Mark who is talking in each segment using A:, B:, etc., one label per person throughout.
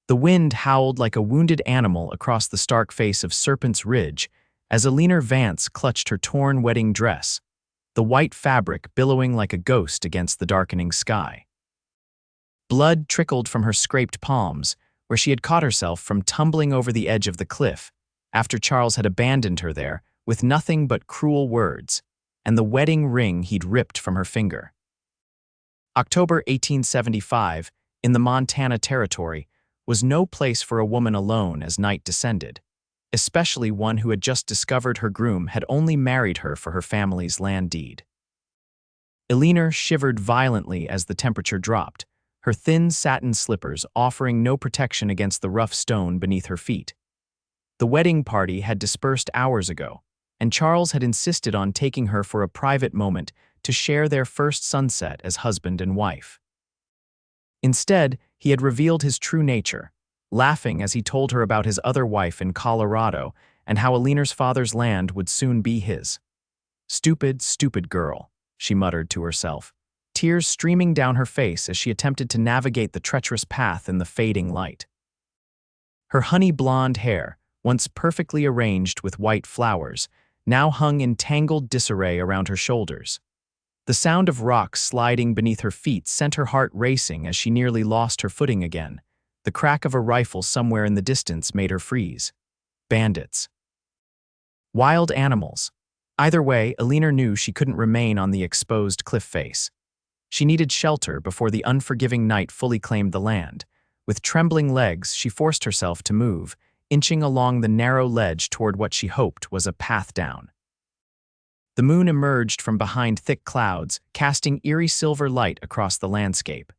A: The wind howled like a wounded animal across the stark face of Serpent's Ridge as Eleanor Vance clutched her torn wedding dress, the white fabric billowing like a ghost against the darkening sky. Blood trickled from her scraped palms, where she had caught herself from tumbling over the edge of the cliff after Charles had abandoned her there with nothing but cruel words, and the wedding ring he'd ripped from her finger. October 1875, in the Montana Territory, was no place for a woman alone as night descended, especially one who had just discovered her groom had only married her for her family's land deed. Eleanor shivered violently as the temperature dropped, her thin satin slippers offering no protection against the rough stone beneath her feet. The wedding party had dispersed hours ago, and Charles had insisted on taking her for a private moment to share their first sunset as husband and wife. Instead, he had revealed his true nature, laughing as he told her about his other wife in Colorado and how Eleanor's father's land would soon be his. "Stupid, stupid girl," she muttered to herself, tears streaming down her face as she attempted to navigate the treacherous path in the fading light. Her honey-blonde hair, once perfectly arranged with white flowers, now hung in tangled disarray around her shoulders. The sound of rocks sliding beneath her feet sent her heart racing as she nearly lost her footing again. The crack of a rifle somewhere in the distance made her freeze. Bandits. Wild animals. Either way, Eleanor knew she couldn't remain on the exposed cliff face. She needed shelter before the unforgiving night fully claimed the land. With trembling legs, she forced herself to move, inching along the narrow ledge toward what she hoped was a path down. The moon emerged from behind thick clouds, casting eerie silver light across the landscape.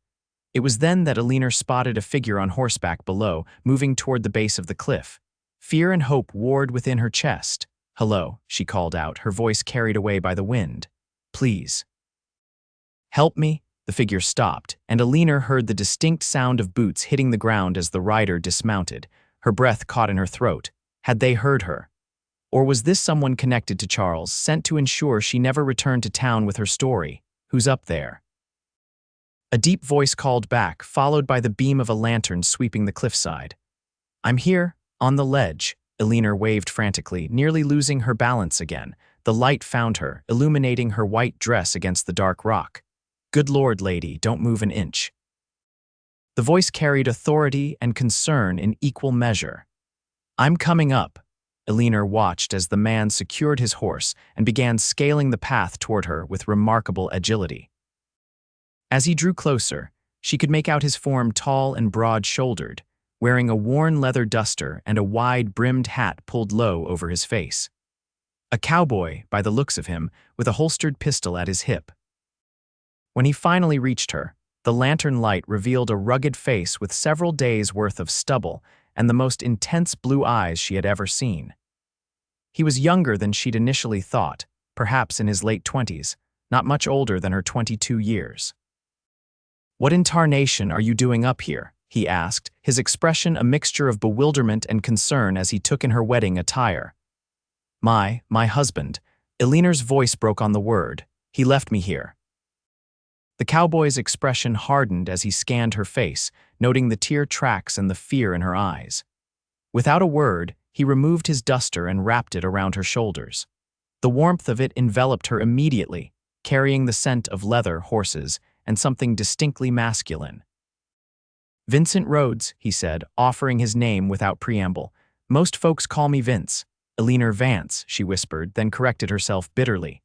A: It was then that Eleanor spotted a figure on horseback below, moving toward the base of the cliff. Fear and hope warred within her chest. "Hello," she called out, her voice carried away by the wind. "Please." "Help me?" The figure stopped, and Eleanor heard the distinct sound of boots hitting the ground as the rider dismounted. Her breath caught in her throat. Had they heard her? Or was this someone connected to Charles, sent to ensure she never returned to town with her story? "Who's up there?" A deep voice called back, followed by the beam of a lantern sweeping the cliffside. "I'm here, on the ledge," Eleanor waved frantically, nearly losing her balance again. The light found her, illuminating her white dress against the dark rock. "Good Lord, lady, don't move an inch." The voice carried authority and concern in equal measure. "I'm coming up." Eleanor watched as the man secured his horse and began scaling the path toward her with remarkable agility. As he drew closer, she could make out his form tall and broad-shouldered, wearing a worn leather duster and a wide-brimmed hat pulled low over his face. A cowboy, by the looks of him, with a holstered pistol at his hip. When he finally reached her, the lantern light revealed a rugged face with several days' worth of stubble and the most intense blue eyes she had ever seen. He was younger than she'd initially thought, perhaps in his late 20s, not much older than her 22 years. "What in tarnation are you doing up here?" he asked, his expression a mixture of bewilderment and concern as he took in her wedding attire. My husband." Eleanor's voice broke on the word. "He left me here." The cowboy's expression hardened as he scanned her face, noting the tear tracks and the fear in her eyes. Without a word, he removed his duster and wrapped it around her shoulders. The warmth of it enveloped her immediately, carrying the scent of leather, horses, and something distinctly masculine. "Vincent Rhodes," he said, offering his name without preamble. "Most folks call me Vince." "Eleanor Vance," she whispered, then corrected herself bitterly.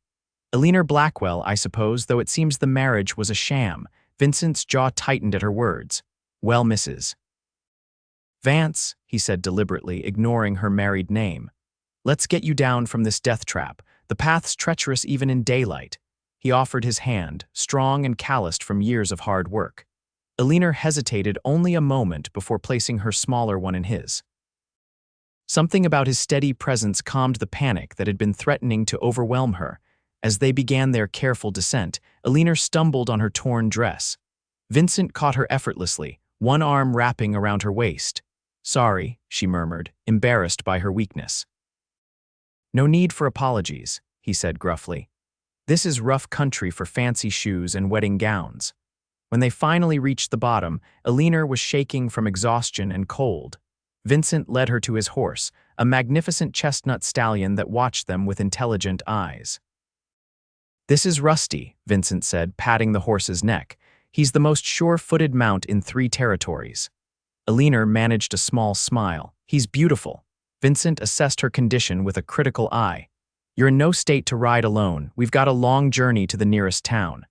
A: "Eleanor Blackwell, I suppose, though it seems the marriage was a sham." Vincent's jaw tightened at her words. "Well, Mrs. Vance," he said deliberately, ignoring her married name. "Let's get you down from this death trap. The path's treacherous even in daylight." He offered his hand, strong and calloused from years of hard work. Eleanor hesitated only a moment before placing her smaller one in his. Something about his steady presence calmed the panic that had been threatening to overwhelm her. As they began their careful descent, Eleanor stumbled on her torn dress. Vincent caught her effortlessly, one arm wrapping around her waist. "Sorry," she murmured, embarrassed by her weakness. "No need for apologies," he said gruffly. "This is rough country for fancy shoes and wedding gowns." When they finally reached the bottom, Eleanor was shaking from exhaustion and cold. Vincent led her to his horse, a magnificent chestnut stallion that watched them with intelligent eyes. "This is Rusty," Vincent said, patting the horse's neck. "He's the most sure-footed mount in 3 territories." Eleanor managed a small smile. "He's beautiful." Vincent assessed her condition with a critical eye. "You're in no state to ride alone. We've got a long journey to the nearest town."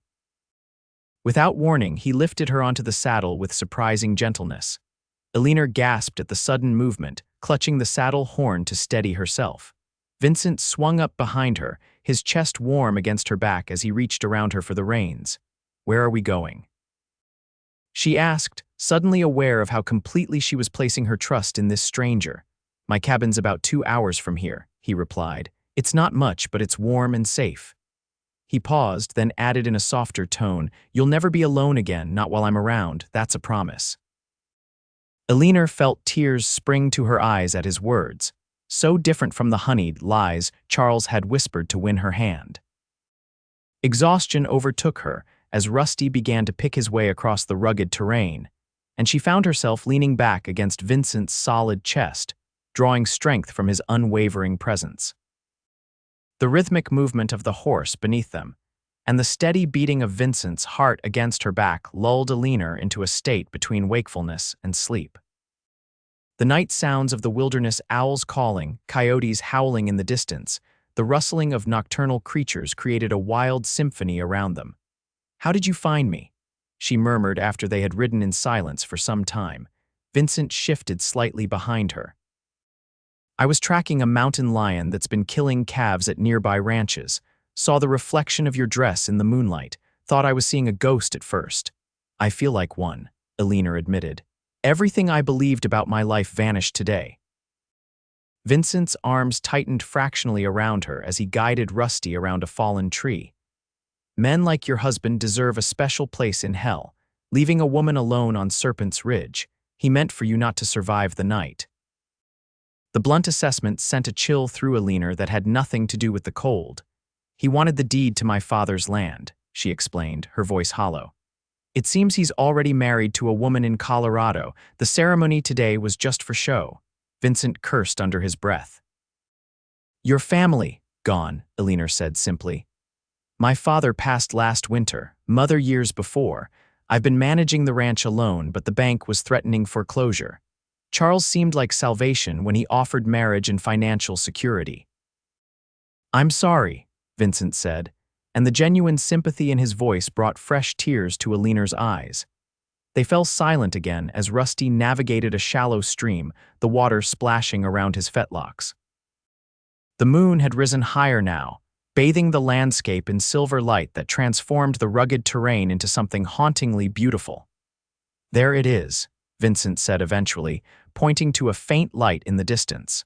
A: Without warning, he lifted her onto the saddle with surprising gentleness. Eleanor gasped at the sudden movement, clutching the saddle horn to steady herself. Vincent swung up behind her, his chest warm against her back as he reached around her for the reins. "Where are we going?" she asked, suddenly aware of how completely she was placing her trust in this stranger. "My cabin's about 2 hours from here," he replied. "It's not much, but it's warm and safe." He paused, then added in a softer tone, "You'll never be alone again, not while I'm around, that's a promise." Eleanor felt tears spring to her eyes at his words, so different from the honeyed lies Charles had whispered to win her hand. Exhaustion overtook her as Rusty began to pick his way across the rugged terrain, and she found herself leaning back against Vincent's solid chest, drawing strength from his unwavering presence. The rhythmic movement of the horse beneath them, and the steady beating of Vincent's heart against her back lulled Eleanor into a state between wakefulness and sleep. The night sounds of the wilderness, owls calling, coyotes howling in the distance, the rustling of nocturnal creatures created a wild symphony around them. "How did you find me?" she murmured after they had ridden in silence for some time. Vincent shifted slightly behind her. "I was tracking a mountain lion that's been killing calves at nearby ranches. Saw the reflection of your dress in the moonlight. Thought I was seeing a ghost at first." "I feel like one," Eleanor admitted. "Everything I believed about my life vanished today." Vincent's arms tightened fractionally around her as he guided Rusty around a fallen tree. "Men like your husband deserve a special place in hell. Leaving a woman alone on Serpent's Ridge. He meant for you not to survive the night." The blunt assessment sent a chill through Eleanor that had nothing to do with the cold. "He wanted the deed to my father's land," she explained, her voice hollow. "It seems he's already married to a woman in Colorado. The ceremony today was just for show." Vincent cursed under his breath. "Your family, gone," Eleanor said simply. "My father passed last winter, mother years before. I've been managing the ranch alone, but the bank was threatening foreclosure. Charles seemed like salvation when he offered marriage and financial security." "I'm sorry," Vincent said, and the genuine sympathy in his voice brought fresh tears to Eleanor's eyes. They fell silent again as Rusty navigated a shallow stream, the water splashing around his fetlocks. The moon had risen higher now, bathing the landscape in silver light that transformed the rugged terrain into something hauntingly beautiful. "There it is," Vincent said eventually, pointing to a faint light in the distance.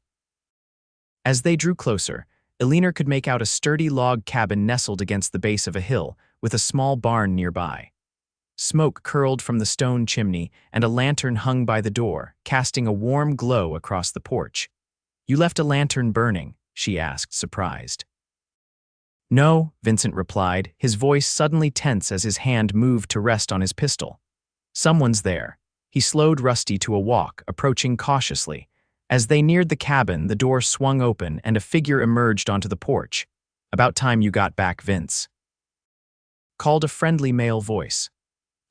A: As they drew closer, Eleanor could make out a sturdy log cabin nestled against the base of a hill, with a small barn nearby. Smoke curled from the stone chimney, and a lantern hung by the door, casting a warm glow across the porch. "You left a lantern burning?" she asked, surprised. "No," Vincent replied, his voice suddenly tense as his hand moved to rest on his pistol. "Someone's there." He slowed Rusty to a walk, approaching cautiously. As they neared the cabin, the door swung open and a figure emerged onto the porch. "About time you got back, Vince," called a friendly male voice.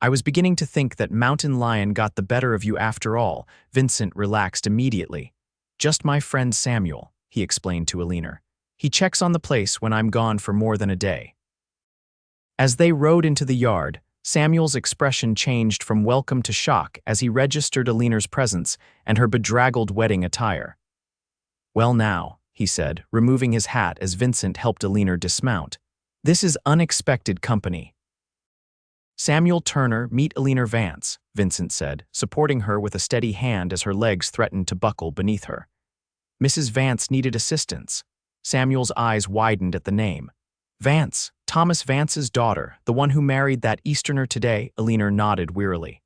A: "I was beginning to think that Mountain Lion got the better of you after all." Vincent relaxed immediately. "Just my friend Samuel," he explained to Eleanor. "He checks on the place when I'm gone for more than a day." As they rode into the yard, Samuel's expression changed from welcome to shock as he registered Eleanor's presence and her bedraggled wedding attire. "Well now," he said, removing his hat as Vincent helped Eleanor dismount. "This is unexpected company." "Samuel Turner, meet Eleanor Vance," Vincent said, supporting her with a steady hand as her legs threatened to buckle beneath her. Mrs. Vance needed assistance. Samuel's eyes widened at the name. "Vance, Thomas Vance's daughter, the one who married that Easterner today," Eleanor nodded wearily.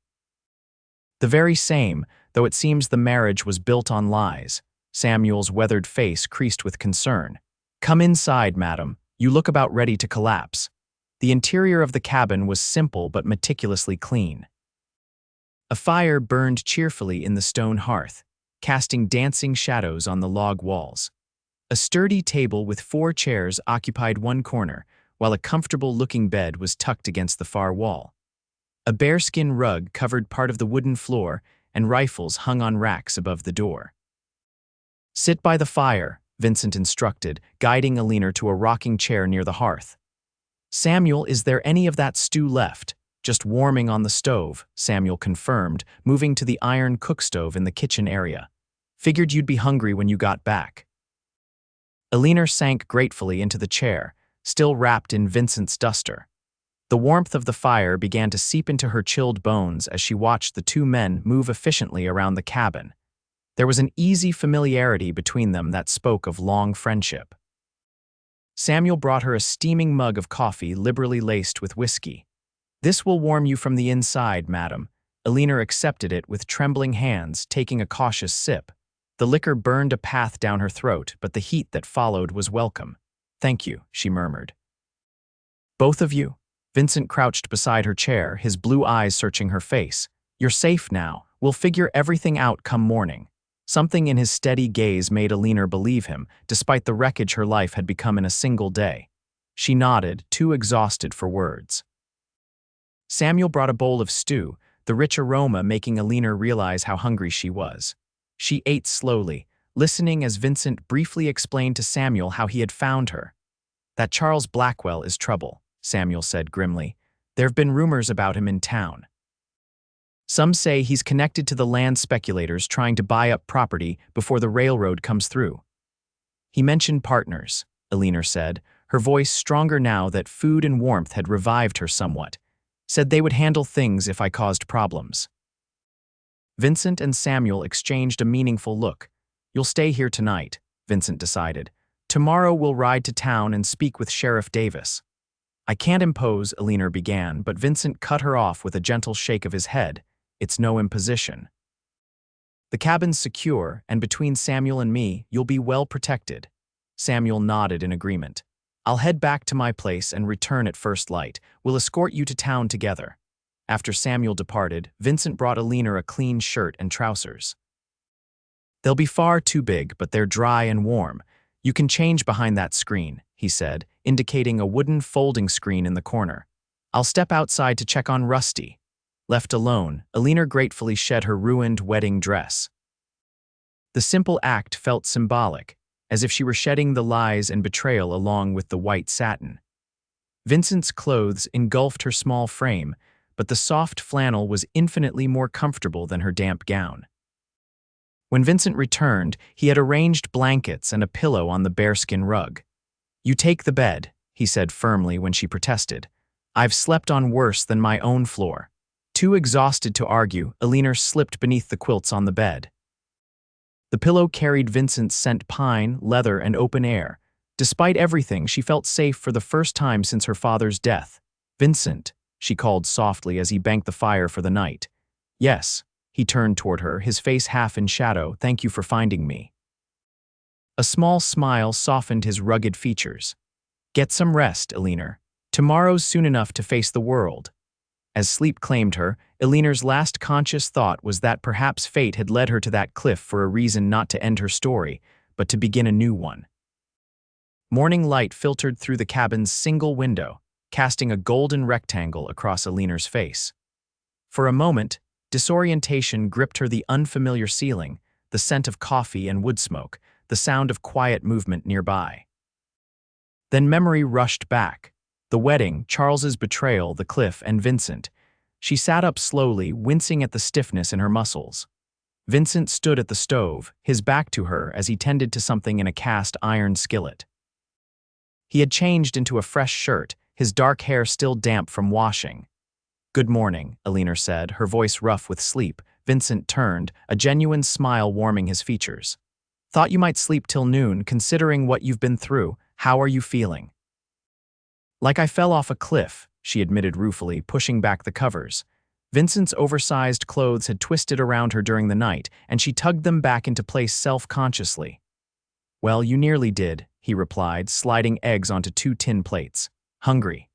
A: "The very same, though it seems the marriage was built on lies." Samuel's weathered face creased with concern. "Come inside, madam. You look about ready to collapse." The interior of the cabin was simple but meticulously clean. A fire burned cheerfully in the stone hearth, casting dancing shadows on the log walls. A sturdy table with 4 chairs occupied one corner, while a comfortable-looking bed was tucked against the far wall. A bearskin rug covered part of the wooden floor, and rifles hung on racks above the door. "Sit by the fire," Vincent instructed, guiding Eleanor to a rocking chair near the hearth. "Samuel, is there any of that stew left?" "Just warming on the stove," Samuel confirmed, moving to the iron cookstove in the kitchen area. "Figured you'd be hungry when you got back." Eleanor sank gratefully into the chair, still wrapped in Vincent's duster. The warmth of the fire began to seep into her chilled bones as she watched the 2 men move efficiently around the cabin. There was an easy familiarity between them that spoke of long friendship. Samuel brought her a steaming mug of coffee liberally laced with whiskey. "This will warm you from the inside, madam." Eleanor accepted it with trembling hands, taking a cautious sip. The liquor burned a path down her throat, but the heat that followed was welcome. "Thank you," she murmured. "Both of you?" Vincent crouched beside her chair, his blue eyes searching her face. "You're safe now. We'll figure everything out come morning." Something in his steady gaze made Eleanor believe him, despite the wreckage her life had become in a single day. She nodded, too exhausted for words. Samuel brought a bowl of stew, the rich aroma making Eleanor realize how hungry she was. She ate slowly, listening as Vincent briefly explained to Samuel how he had found her. "That Charles Blackwell is trouble," Samuel said grimly. "There have been rumors about him in town. Some say he's connected to the land speculators trying to buy up property before the railroad comes through." "He mentioned partners," Eleanor said, her voice stronger now that food and warmth had revived her somewhat. "Said they would handle things if I caused problems." Vincent and Samuel exchanged a meaningful look. "You'll stay here tonight," Vincent decided. "Tomorrow we'll ride to town and speak with Sheriff Davis." "I can't impose," Eleanor began, but Vincent cut her off with a gentle shake of his head. "It's no imposition. The cabin's secure, and between Samuel and me, you'll be well protected." Samuel nodded in agreement. "I'll head back to my place and return at first light. We'll escort you to town together." After Samuel departed, Vincent brought Eleanor a clean shirt and trousers. "They'll be far too big, but they're dry and warm. You can change behind that screen," he said, indicating a wooden folding screen in the corner. "I'll step outside to check on Rusty." Left alone, Eleanor gratefully shed her ruined wedding dress. The simple act felt symbolic, as if she were shedding the lies and betrayal along with the white satin. Vincent's clothes engulfed her small frame, but the soft flannel was infinitely more comfortable than her damp gown. When Vincent returned, he had arranged blankets and a pillow on the bearskin rug. "You take the bed," he said firmly when she protested. "I've slept on worse than my own floor." Too exhausted to argue, Eleanor slipped beneath the quilts on the bed. The pillow carried Vincent's scent pine, leather, and open air. Despite everything, she felt safe for the first time since her father's death. "Vincent," she called softly as he banked the fire for the night. "Yes." He turned toward her, his face half in shadow. "Thank you for finding me." A small smile softened his rugged features. "Get some rest, Eleanor. Tomorrow's soon enough to face the world." As sleep claimed her, Eleanor's last conscious thought was that perhaps fate had led her to that cliff for a reason not to end her story, but to begin a new one. Morning light filtered through the cabin's single window, casting a golden rectangle across Eleanor's face. For a moment, disorientation gripped her. The unfamiliar ceiling, the scent of coffee and wood smoke, the sound of quiet movement nearby. Then memory rushed back. The wedding, Charles's betrayal, the cliff, and Vincent. She sat up slowly, wincing at the stiffness in her muscles. Vincent stood at the stove, his back to her as he tended to something in a cast iron skillet. He had changed into a fresh shirt, his dark hair still damp from washing. "Good morning," Eleanor said, her voice rough with sleep. Vincent turned, a genuine smile warming his features. "Thought you might sleep till noon, considering what you've been through. How are you feeling?" "Like I fell off a cliff," she admitted ruefully, pushing back the covers. Vincent's oversized clothes had twisted around her during the night, and she tugged them back into place self-consciously. "Well, you nearly did," he replied, sliding eggs onto 2 tin plates. "Hungry?"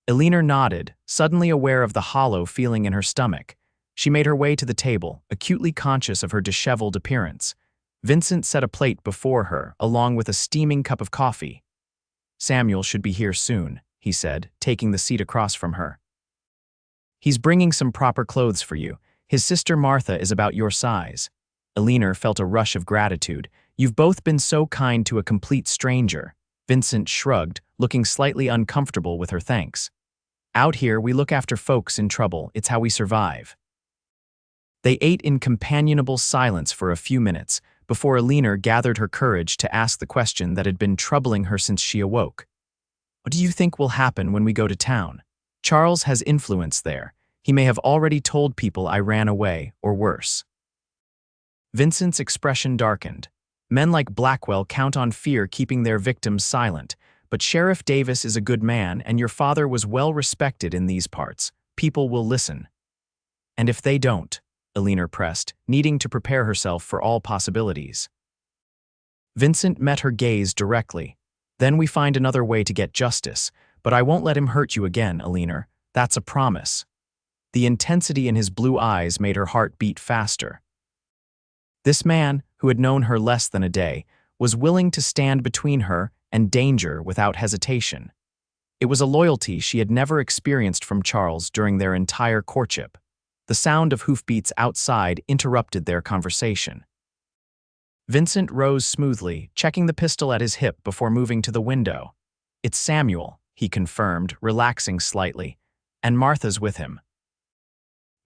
A: Eleanor nodded, suddenly aware of the hollow feeling in her stomach. She made her way to the table, acutely conscious of her disheveled appearance. Vincent set a plate before her, along with a steaming cup of coffee. "Samuel should be here soon," he said, taking the seat across from her. "He's bringing some proper clothes for you. His sister Martha is about your size." Eleanor felt a rush of gratitude. "You've both been so kind to a complete stranger." Vincent shrugged, looking slightly uncomfortable with her thanks. "Out here, we look after folks in trouble. It's how we survive." They ate in companionable silence for a few minutes, before Eleanor gathered her courage to ask the question that had been troubling her since she awoke. "What do you think will happen when we go to town? Charles has influence there. He may have already told people I ran away, or worse." Vincent's expression darkened. Men like Blackwell count on fear keeping their victims silent, but Sheriff Davis is a good man and your father was well respected in these parts. People will listen. "And if they don't?" Eleanor pressed, needing to prepare herself for all possibilities. Vincent met her gaze directly. "Then we find another way to get justice, but I won't let him hurt you again, Eleanor. That's a promise." The intensity in his blue eyes made her heart beat faster. This man, who had known her less than a day, was willing to stand between her and danger without hesitation. It was a loyalty she had never experienced from Charles during their entire courtship. The sound of hoofbeats outside interrupted their conversation. Vincent rose smoothly, checking the pistol at his hip before moving to the window. "It's Samuel," he confirmed, relaxing slightly, "and Martha's with him."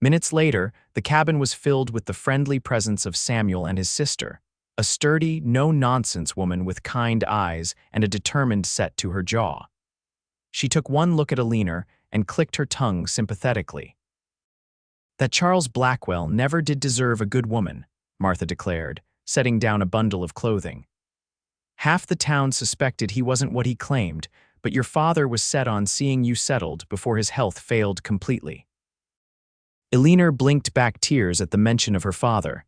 A: Minutes later, the cabin was filled with the friendly presence of Samuel and his sister, a sturdy, no-nonsense woman with kind eyes and a determined set to her jaw. She took one look at Eleanor and clicked her tongue sympathetically. "That Charles Blackwell never did deserve a good woman," Martha declared, setting down a bundle of clothing. "Half the town suspected he wasn't what he claimed, but your father was set on seeing you settled before his health failed completely." Eleanor blinked back tears at the mention of her father.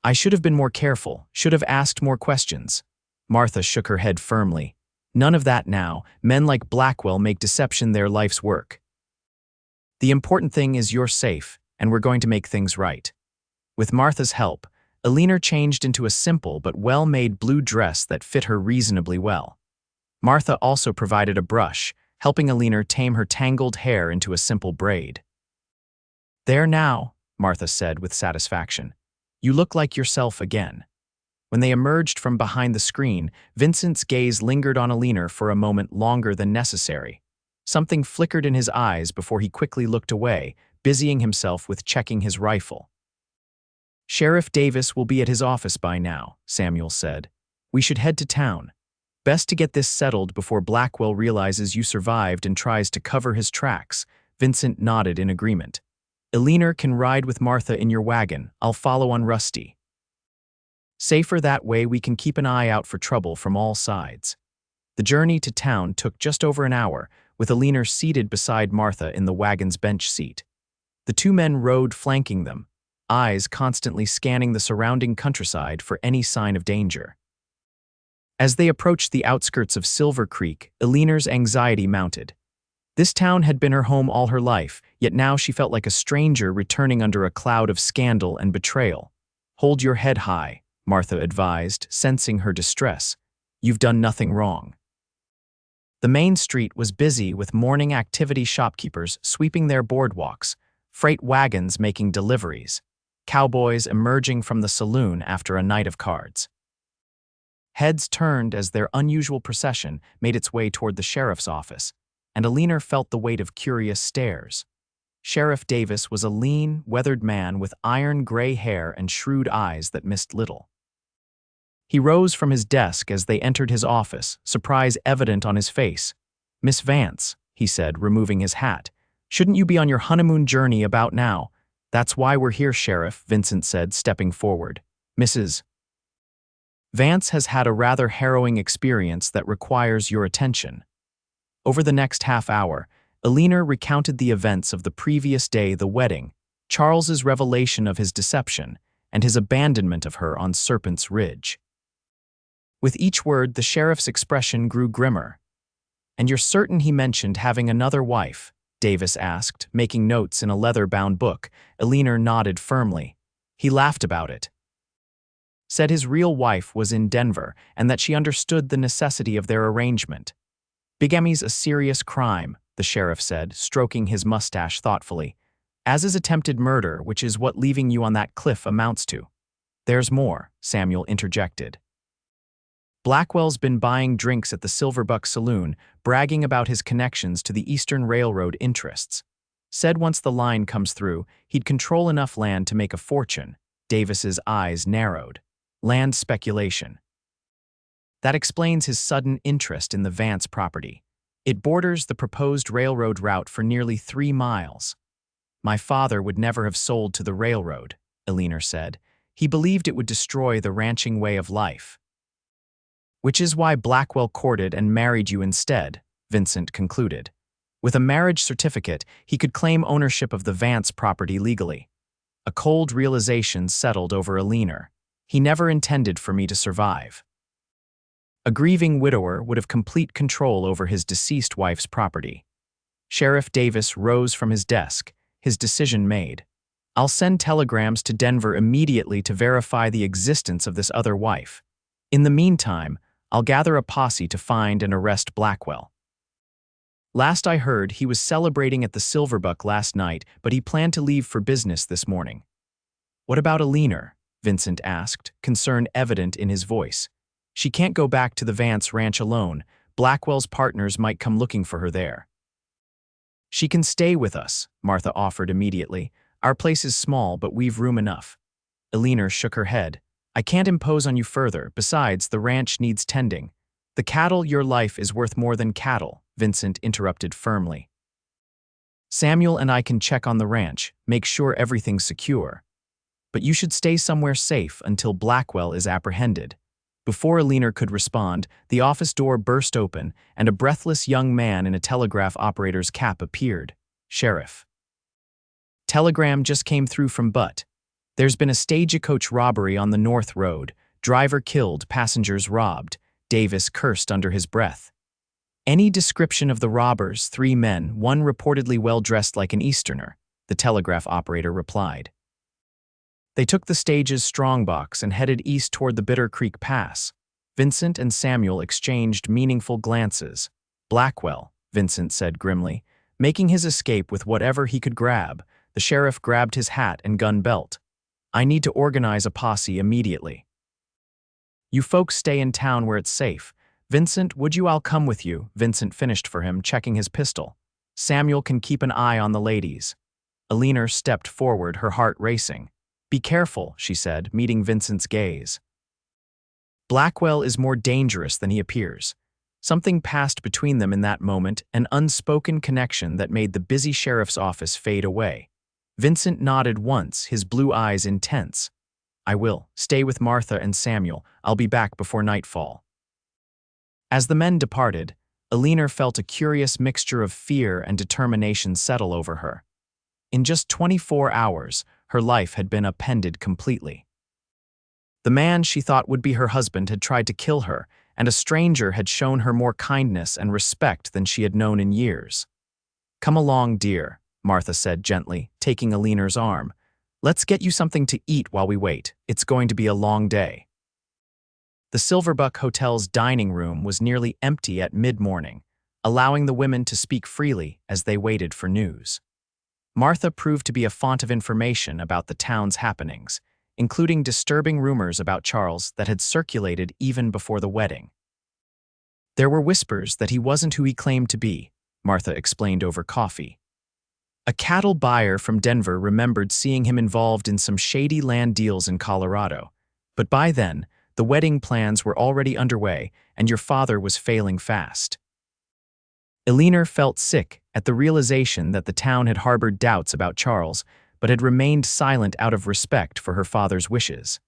A: "I should have been more careful, should have asked more questions." Martha shook her head firmly. "None of that now. Men like Blackwell make deception their life's work. The important thing is you're safe, and we're going to make things right." With Martha's help, Eleanor changed into a simple but well-made blue dress that fit her reasonably well. Martha also provided a brush, helping Eleanor tame her tangled hair into a simple braid. "There now," Martha said with satisfaction. "You look like yourself again." When they emerged from behind the screen, Vincent's gaze lingered on Eleanor for a moment longer than necessary. Something flickered in his eyes before he quickly looked away, busying himself with checking his rifle. "Sheriff Davis will be at his office by now," Samuel said. "We should head to town. Best to get this settled before Blackwell realizes you survived and tries to cover his tracks." Vincent nodded in agreement. "Eleanor can ride with Martha in your wagon. I'll follow on Rusty. Safer that way, we can keep an eye out for trouble from all sides." The journey to town took just over an hour, with Eleanor seated beside Martha in the wagon's bench seat. The two men rode flanking them, eyes constantly scanning the surrounding countryside for any sign of danger. As they approached the outskirts of Silver Creek, Eleanor's anxiety mounted. This town had been her home all her life, yet now she felt like a stranger returning under a cloud of scandal and betrayal. "Hold your head high," Martha advised, sensing her distress. "You've done nothing wrong." The main street was busy with morning activity shopkeepers sweeping their boardwalks, freight wagons making deliveries, cowboys emerging from the saloon after a night of cards. Heads turned as their unusual procession made its way toward the sheriff's office, and Eleanor felt the weight of curious stares. Sheriff Davis was a lean, weathered man with iron gray hair and shrewd eyes that missed little. He rose from his desk as they entered his office, surprise evident on his face. "Miss Vance," he said, removing his hat. "Shouldn't you be on your honeymoon journey about now?" "That's why we're here, Sheriff," Vincent said, stepping forward. "Mrs. Vance has had a rather harrowing experience that requires your attention." Over the next half hour, Eleanor recounted the events of the previous day, the wedding, Charles's revelation of his deception, and his abandonment of her on Serpent's Ridge. With each word, the sheriff's expression grew grimmer. "And you're certain he mentioned having another wife?" Davis asked, making notes in a leather-bound book. Eleanor nodded firmly. He laughed about it. Said his real wife was in Denver and that she understood the necessity of their arrangement. "Bigamy's a serious crime," the sheriff said, stroking his mustache thoughtfully, "as is attempted murder, which is what leaving you on that cliff amounts to." "There's more," Samuel interjected. "Blackwell's been buying drinks at the Silverbuck Saloon, bragging about his connections to the Eastern Railroad interests. Said once the line comes through, he'd control enough land to make a fortune." Davis's eyes narrowed. "Land speculation. That explains his sudden interest in the Vance property. It borders the proposed railroad route for nearly 3 miles. My father would never have sold to the railroad," Eleanor said. "He believed it would destroy the ranching way of life." "Which is why Blackwell courted and married you instead," Vincent concluded. "With a marriage certificate, he could claim ownership of the Vance property legally." A cold realization settled over Eleanor. "He never intended for me to survive." A grieving widower would have complete control over his deceased wife's property. Sheriff Davis rose from his desk, his decision made. "I'll send telegrams to Denver immediately to verify the existence of this other wife. In the meantime, I'll gather a posse to find and arrest Blackwell. Last I heard, he was celebrating at the Silverbuck last night, but he planned to leave for business this morning." "What about Eleanor?" Vincent asked, concern evident in his voice. "She can't go back to the Vance ranch alone. Blackwell's partners might come looking for her there." "She can stay with us," Martha offered immediately. "Our place is small, but we've room enough." Eleanor shook her head. "I can't impose on you further. Besides, the ranch needs tending." "The cattle, your life is worth more than cattle," Vincent interrupted firmly. "Samuel and I can check on the ranch, make sure everything's secure. But you should stay somewhere safe until Blackwell is apprehended." Before Eleanor could respond, the office door burst open, and a breathless young man in a telegraph operator's cap appeared. "Sheriff. Telegram just came through from Butt. There's been a stagecoach robbery on the North Road. Driver killed, passengers robbed." Davis cursed under his breath. "Any description of the robbers?" "3 men, one reportedly well-dressed like an Easterner," the telegraph operator replied. "They took the stage's strongbox and headed east toward the Bitter Creek Pass." Vincent and Samuel exchanged meaningful glances. "Blackwell," Vincent said grimly, "making his escape with whatever he could grab." The sheriff grabbed his hat and gun belt. "I need to organize a posse immediately. You folks stay in town where it's safe. Vincent, would you? I'll come with you." Vincent finished for him, checking his pistol. "Samuel can keep an eye on the ladies." Eleanor stepped forward, her heart racing. "Be careful," she said, meeting Vincent's gaze. "Blackwell is more dangerous than he appears." Something passed between them in that moment, an unspoken connection that made the busy sheriff's office fade away. Vincent nodded once, his blue eyes intense. "I will. Stay with Martha and Samuel. I'll be back before nightfall." As the men departed, Eleanor felt a curious mixture of fear and determination settle over her. In just 24 hours, her life had been upended completely. The man she thought would be her husband had tried to kill her, and a stranger had shown her more kindness and respect than she had known in years. "Come along, dear," Martha said gently, taking Eleanor's arm. "Let's get you something to eat while we wait. It's going to be a long day." The Silverbuck Hotel's dining room was nearly empty at mid-morning, allowing the women to speak freely as they waited for news. Martha proved to be a font of information about the town's happenings, including disturbing rumors about Charles that had circulated even before the wedding. "There were whispers that he wasn't who he claimed to be," Martha explained over coffee. "A cattle buyer from Denver remembered seeing him involved in some shady land deals in Colorado. But by then, the wedding plans were already underway, and your father was failing fast." Eleanor felt sick at the realization that the town had harbored doubts about Charles, but had remained silent out of respect for her father's wishes.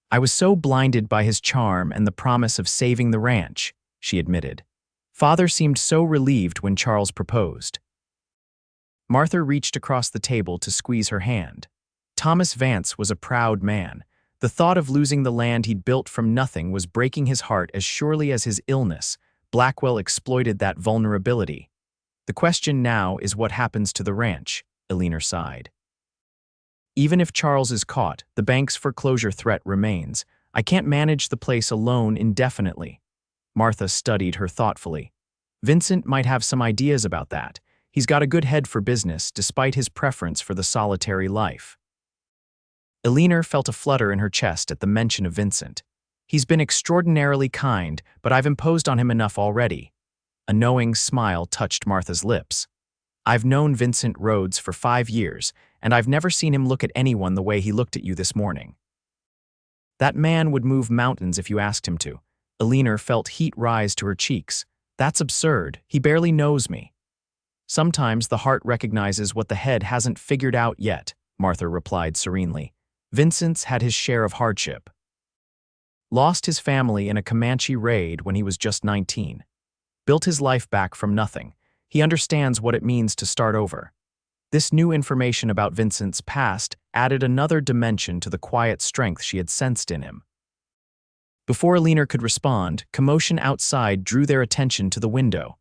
A: "I was so blinded by his charm and the promise of saving the ranch," she admitted. "Father seemed so relieved when Charles proposed." Martha reached across the table to squeeze her hand. Thomas Vance was a proud man. The thought of losing the land he'd built from nothing was breaking his heart as surely as his illness, Blackwell exploited that vulnerability. The question now is what happens to the ranch, Eleanor sighed. Even if Charles is caught, the bank's foreclosure threat remains. I can't manage the place alone indefinitely. Martha studied her thoughtfully. Vincent might have some ideas about that. He's got a good head for business, despite his preference for the solitary life. Eleanor felt a flutter in her chest at the mention of Vincent. He's been extraordinarily kind, but I've imposed on him enough already. A knowing smile touched Martha's lips. I've known Vincent Rhodes for 5 years, and I've never seen him look at anyone the way he looked at you this morning. That man would move mountains if you asked him to. Eleanor felt heat rise to her cheeks. That's absurd. He barely knows me. Sometimes the heart recognizes what the head hasn't figured out yet, Martha replied serenely. Vincent's had his share of hardship. Lost his family in a Comanche raid when he was just 19. Built his life back from nothing. He understands what it means to start over. This new information about Vincent's past added another dimension to the quiet strength she had sensed in him. Before Eleanor could respond, commotion outside drew their attention to the window.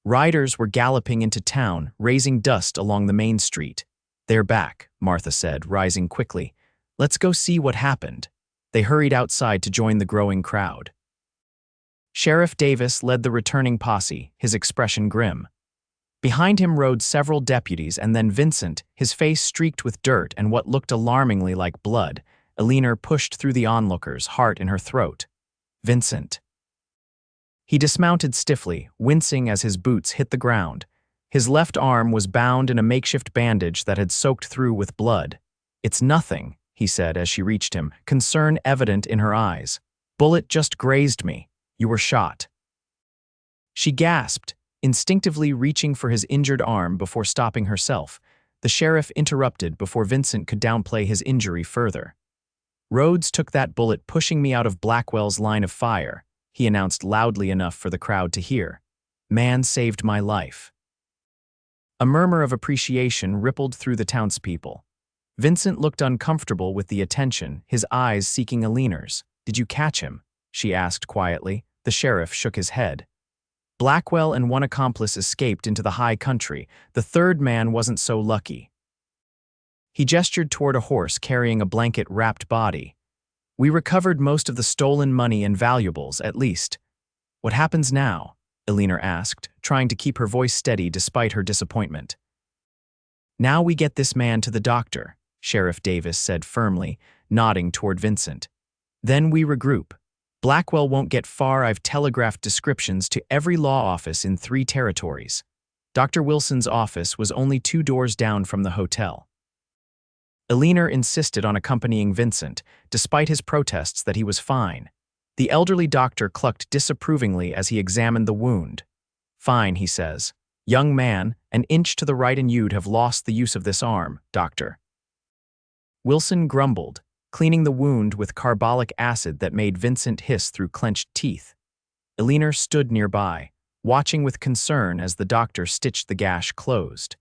A: Riders were galloping into town, raising dust along the main street. They're back, Martha said, rising quickly. Let's go see what happened. They hurried outside to join the growing crowd. Sheriff Davis led the returning posse, his expression grim. Behind him rode several deputies and then Vincent, his face streaked with dirt and what looked alarmingly like blood. Eleanor pushed through the onlookers, heart in her throat. Vincent. He dismounted stiffly, wincing as his boots hit the ground. His left arm was bound in a makeshift bandage that had soaked through with blood. It's nothing, he said as she reached him, concern evident in her eyes. Bullet just grazed me. You were shot. She gasped, instinctively reaching for his injured arm before stopping herself. The sheriff interrupted before Vincent could downplay his injury further. Rhodes took that bullet pushing me out of Blackwell's line of fire, he announced loudly enough for the crowd to hear. Man saved my life. A murmur of appreciation rippled through the townspeople. Vincent looked uncomfortable with the attention, his eyes seeking Eleanor's. Did you catch him? She asked quietly. The sheriff shook his head. Blackwell and one accomplice escaped into the high country. The third man wasn't so lucky. He gestured toward a horse carrying a blanket-wrapped body. We recovered most of the stolen money and valuables, at least. What happens now? Eleanor asked, trying to keep her voice steady despite her disappointment. Now we get this man to the doctor, Sheriff Davis said firmly, nodding toward Vincent. Then we regroup. Blackwell won't get far. I've telegraphed descriptions to every law office in 3 territories. Dr. Wilson's office was only 2 doors down from the hotel. Eleanor insisted on accompanying Vincent, despite his protests that he was fine. The elderly doctor clucked disapprovingly as he examined the wound. Fine, he says. Young man, an inch to the right and you'd have lost the use of this arm, doctor. Wilson grumbled, cleaning the wound with carbolic acid that made Vincent hiss through clenched teeth. Eleanor stood nearby, watching with concern as the doctor stitched the gash closed.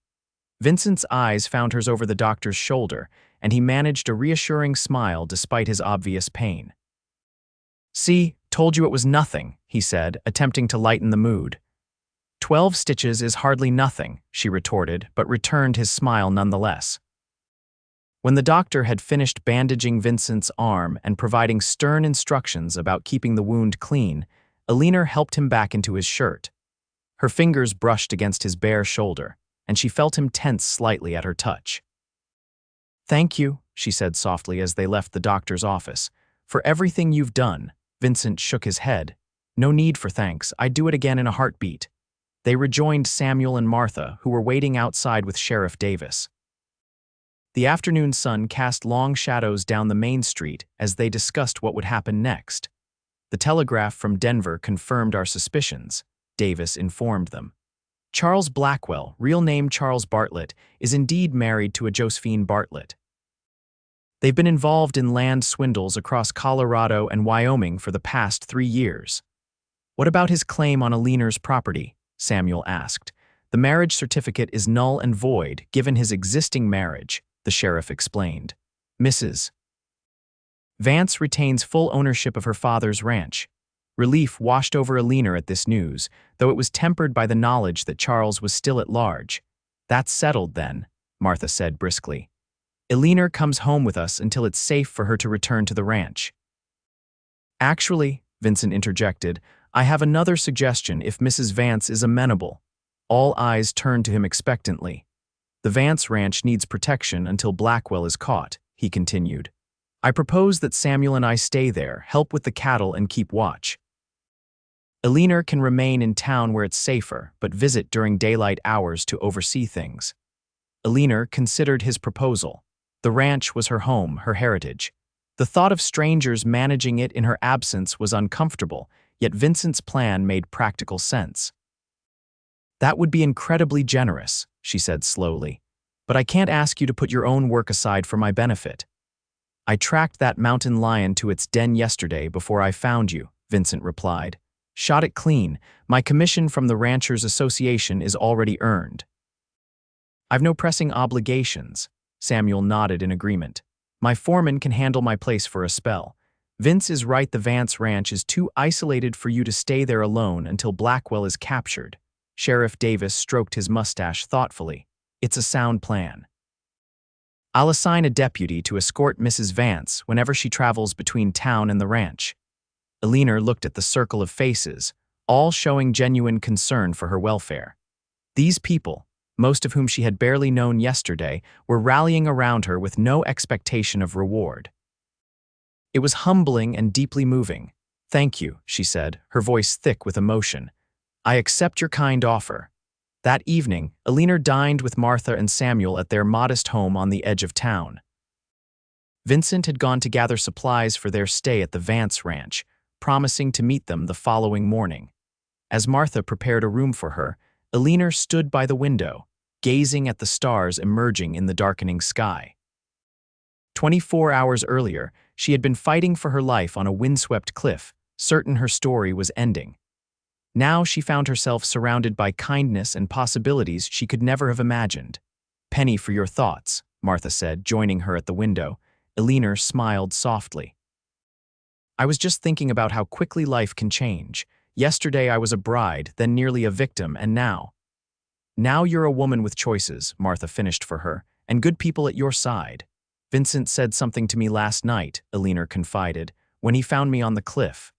A: Vincent's eyes found hers over the doctor's shoulder, and he managed a reassuring smile despite his obvious pain. See, told you it was nothing, he said, attempting to lighten the mood. 12 stitches is hardly nothing, she retorted, but returned his smile nonetheless. When the doctor had finished bandaging Vincent's arm and providing stern instructions about keeping the wound clean, Eleanor helped him back into his shirt. Her fingers brushed against his bare shoulder, and she felt him tense slightly at her touch. Thank you, she said softly as they left the doctor's office. For everything you've done. Vincent shook his head. No need for thanks. I'd do it again in a heartbeat. They rejoined Samuel and Martha, who were waiting outside with Sheriff Davis. The afternoon sun cast long shadows down the main street as they discussed what would happen next. The telegraph from Denver confirmed our suspicions, Davis informed them. Charles Blackwell, real name Charles Bartlett, is indeed married to a Josephine Bartlett. They've been involved in land swindles across Colorado and Wyoming for the past 3 years. What about his claim on Eleanor's property? Samuel asked. The marriage certificate is null and void given his existing marriage, the sheriff explained. Mrs. Vance retains full ownership of her father's ranch. Relief washed over Eleanor at this news, though it was tempered by the knowledge that Charles was still at large. "That's settled, then," Martha said briskly. "Eleanor comes home with us until it's safe for her to return to the ranch." "Actually," Vincent interjected, "I have another suggestion if Mrs. Vance is amenable." All eyes turned to him expectantly. "The Vance ranch needs protection until Blackwell is caught," he continued. "I propose that Samuel and I stay there, help with the cattle, and keep watch. Eleanor can remain in town where it's safer, but visit during daylight hours to oversee things." Eleanor considered his proposal. The ranch was her home, her heritage. The thought of strangers managing it in her absence was uncomfortable, yet Vincent's plan made practical sense. "That would be incredibly generous," she said slowly, "but I can't ask you to put your own work aside for my benefit." "I tracked that mountain lion to its den yesterday before I found you," Vincent replied. "Shot it clean. My commission from the Ranchers Association is already earned." "I've no pressing obligations." Samuel nodded in agreement. "My foreman can handle my place for a spell. Vince is right, the Vance Ranch is too isolated for you to stay there alone until Blackwell is captured." Sheriff Davis stroked his mustache thoughtfully. "It's a sound plan. I'll assign a deputy to escort Mrs. Vance whenever she travels between town and the ranch." Eleanor looked at the circle of faces, all showing genuine concern for her welfare. These people, most of whom she had barely known yesterday, were rallying around her with no expectation of reward. It was humbling and deeply moving. "Thank you," she said, her voice thick with emotion. "I accept your kind offer." That evening, Eleanor dined with Martha and Samuel at their modest home on the edge of town. Vincent had gone to gather supplies for their stay at the Vance Ranch, promising to meet them the following morning. As Martha prepared a room for her, Eleanor stood by the window, gazing at the stars emerging in the darkening sky. 24 hours earlier, she had been fighting for her life on a windswept cliff, certain her story was ending. Now she found herself surrounded by kindness and possibilities she could never have imagined. "Penny for your thoughts," Martha said, joining her at the window. Eleanor smiled softly. "I was just thinking about how quickly life can change. Yesterday I was a bride, then nearly a victim, and now—" "Now you're a woman with choices," Martha finished for her, "and good people at your side." "Vincent said something to me last night," Eleanor confided, "when he found me on the cliff.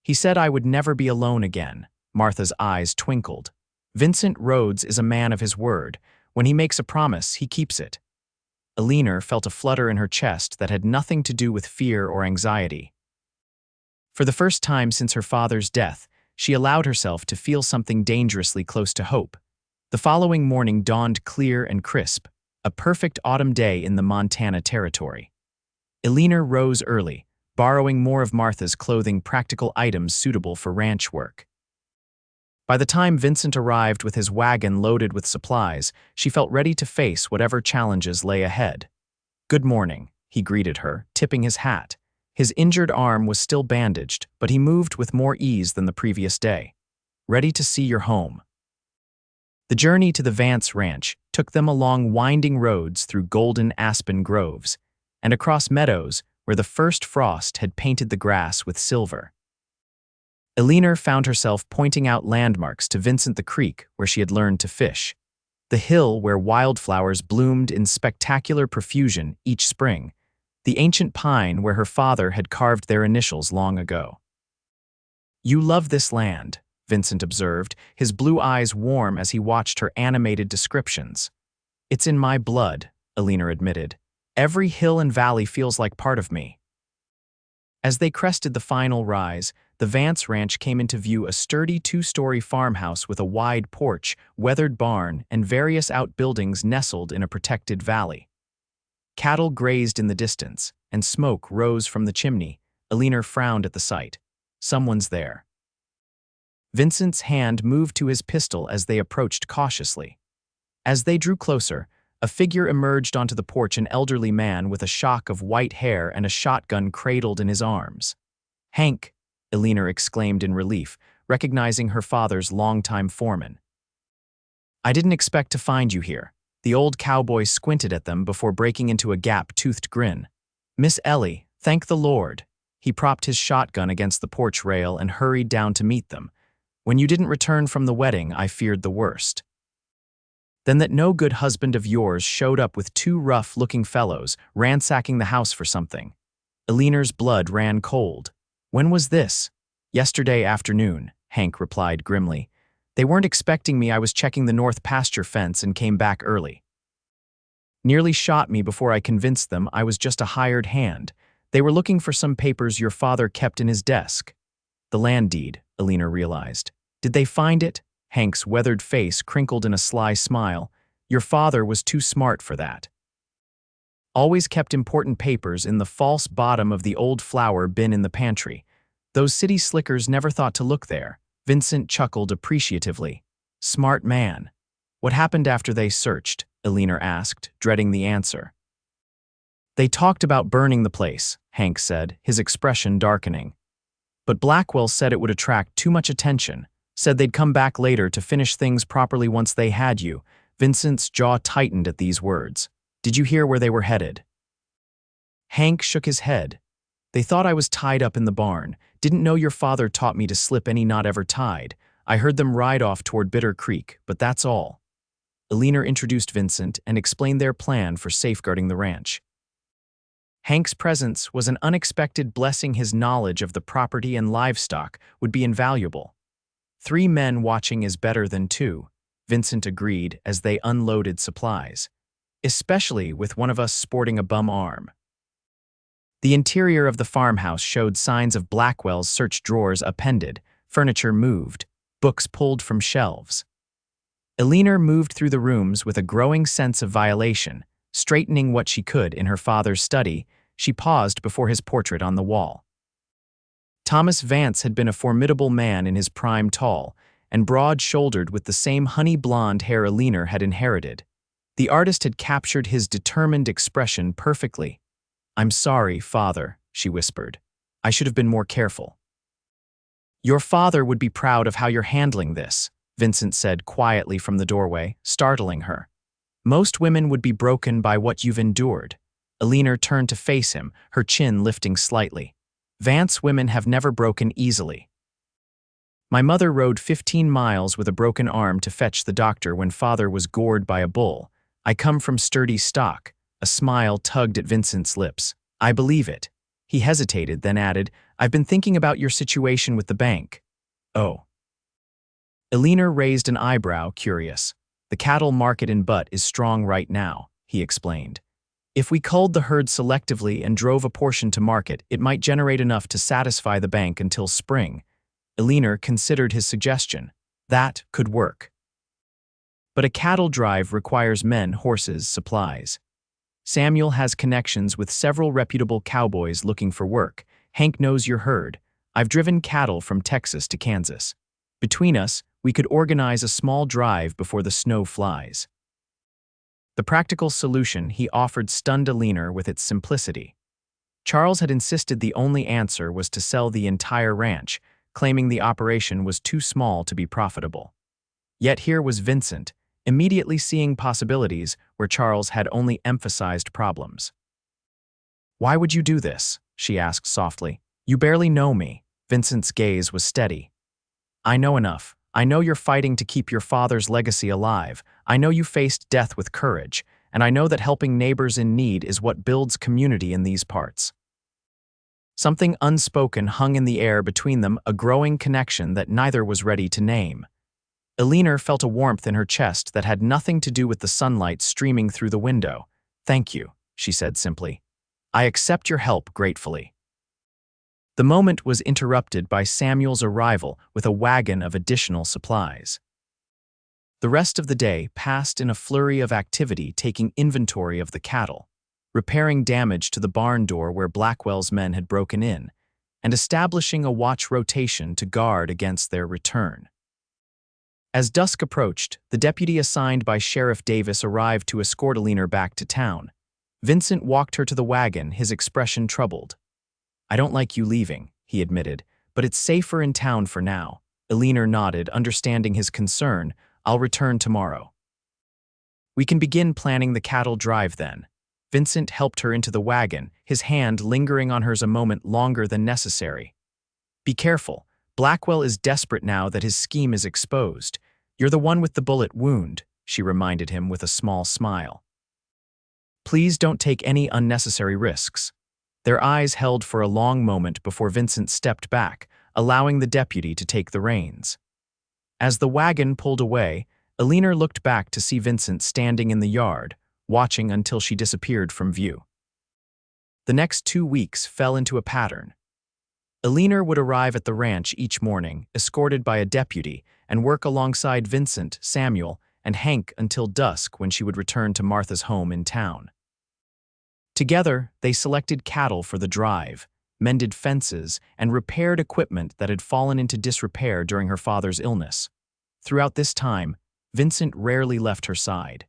A: He said I would never be alone again." Martha's eyes twinkled. "Vincent Rhodes is a man of his word. When he makes a promise, he keeps it." Eleanor felt a flutter in her chest that had nothing to do with fear or anxiety. For the first time since her father's death, she allowed herself to feel something dangerously close to hope. The following morning dawned clear and crisp, a perfect autumn day in the Montana Territory. Eleanor rose early, borrowing more of Martha's clothing, practical items suitable for ranch work. By the time Vincent arrived with his wagon loaded with supplies, she felt ready to face whatever challenges lay ahead. "Good morning," he greeted her, tipping his hat. His injured arm was still bandaged, but he moved with more ease than the previous day. "Ready to see your home." The journey to the Vance Ranch took them along winding roads through golden aspen groves, and across meadows where the first frost had painted the grass with silver. Eleanor found herself pointing out landmarks to Vincent, the creek where she had learned to fish, the hill where wildflowers bloomed in spectacular profusion each spring, the ancient pine where her father had carved their initials long ago. "You love this land," Vincent observed, his blue eyes warm as he watched her animated descriptions. "It's in my blood," Eleanor admitted. "Every hill and valley feels like part of me." As they crested the final rise, the Vance Ranch came into view, a sturdy two-story farmhouse with a wide porch, weathered barn, and various outbuildings nestled in a protected valley. Cattle grazed in the distance, and smoke rose from the chimney. Eleanor frowned at the sight. "Someone's there." Vincent's hand moved to his pistol as they approached cautiously. As they drew closer, a figure emerged onto the porch, an elderly man with a shock of white hair and a shotgun cradled in his arms. "Hank," Eleanor exclaimed in relief, recognizing her father's longtime foreman. "I didn't expect to find you here." The old cowboy squinted at them before breaking into a gap-toothed grin. "Miss Ellie, thank the Lord." He propped his shotgun against the porch rail and hurried down to meet them. When you didn't return from the wedding, I feared the worst. Then that no good husband of yours showed up with two rough-looking fellows, ransacking the house for something. Eleanor's blood ran cold. When was this? Yesterday afternoon, Hank replied grimly. They weren't expecting me. I was checking the north pasture fence and came back early. Nearly shot me before I convinced them I was just a hired hand. They were looking for some papers your father kept in his desk. The land deed, Eleanor realized. Did they find it? Hank's weathered face crinkled in a sly smile. Your father was too smart for that. Always kept important papers in the false bottom of the old flour bin in the pantry. Those city slickers never thought to look there. Vincent chuckled appreciatively. Smart man. What happened after they searched? Eleanor asked, dreading the answer. They talked about burning the place, Hank said, his expression darkening. But Blackwell said it would attract too much attention, said they'd come back later to finish things properly once they had you. Vincent's jaw tightened at these words. Did you hear where they were headed? Hank shook his head. They thought I was tied up in the barn. Didn't know your father taught me to slip any knot ever tied. I heard them ride off toward Bitter Creek, but that's all. Eleanor introduced Vincent and explained their plan for safeguarding the ranch. Hank's presence was an unexpected blessing. His knowledge of the property and livestock would be invaluable. 3 men watching is better than 2, Vincent agreed as they unloaded supplies, especially with one of us sporting a bum arm. The interior of the farmhouse showed signs of Blackwell's search drawers appended, furniture moved, books pulled from shelves. Eleanor moved through the rooms with a growing sense of violation, straightening what she could in her father's study. She paused before his portrait on the wall. Thomas Vance had been a formidable man in his prime, tall and broad-shouldered with the same honey-blonde hair Eleanor had inherited. The artist had captured his determined expression perfectly. I'm sorry, father, she whispered. I should have been more careful. Your father would be proud of how you're handling this, Vincent said quietly from the doorway, startling her. Most women would be broken by what you've endured. Eleanor turned to face him, her chin lifting slightly. Vance women have never broken easily. My mother rode 15 miles with a broken arm to fetch the doctor when father was gored by a bull. I come from sturdy stock. A smile tugged at Vincent's lips. I believe it. He hesitated, then added, I've been thinking about your situation with the bank. Oh. Eleanor raised an eyebrow, curious. The cattle market in Butte is strong right now, he explained. If we culled the herd selectively and drove a portion to market, it might generate enough to satisfy the bank until spring. Eleanor considered his suggestion. That could work. But a cattle drive requires men, horses, supplies. Samuel has connections with several reputable cowboys looking for work. Hank knows your herd. I've driven cattle from Texas to Kansas. Between us, we could organize a small drive before the snow flies. The practical solution he offered stunned Eleanor with its simplicity. Charles had insisted the only answer was to sell the entire ranch, claiming the operation was too small to be profitable. Yet here was Vincent, immediately seeing possibilities where Charles had only emphasized problems. Why would you do this? She asked softly. You barely know me. Vincent's gaze was steady. I know enough. I know you're fighting to keep your father's legacy alive. I know you faced death with courage, and I know that helping neighbors in need is what builds community in these parts. Something unspoken hung in the air between them, a growing connection that neither was ready to name. Eleanor felt a warmth in her chest that had nothing to do with the sunlight streaming through the window. Thank you, she said simply. I accept your help gratefully. The moment was interrupted by Samuel's arrival with a wagon of additional supplies. The rest of the day passed in a flurry of activity, taking inventory of the cattle, repairing damage to the barn door where Blackwell's men had broken in, and establishing a watch rotation to guard against their return. As dusk approached, the deputy assigned by Sheriff Davis arrived to escort Eleanor back to town. Vincent walked her to the wagon, his expression troubled. I don't like you leaving, he admitted, but it's safer in town for now. Eleanor nodded, understanding his concern. I'll return tomorrow. We can begin planning the cattle drive then. Vincent helped her into the wagon, his hand lingering on hers a moment longer than necessary. "Be careful. Blackwell is desperate now that his scheme is exposed. You're the one with the bullet wound," she reminded him with a small smile. "Please don't take any unnecessary risks." Their eyes held for a long moment before Vincent stepped back, allowing the deputy to take the reins. As the wagon pulled away, Eleanor looked back to see Vincent standing in the yard, watching until she disappeared from view. The next 2 weeks fell into a pattern. Eleanor would arrive at the ranch each morning, escorted by a deputy, and work alongside Vincent, Samuel, and Hank until dusk when she would return to Martha's home in town. Together, they selected cattle for the drive, mended fences, and repaired equipment that had fallen into disrepair during her father's illness. Throughout this time, Vincent rarely left her side.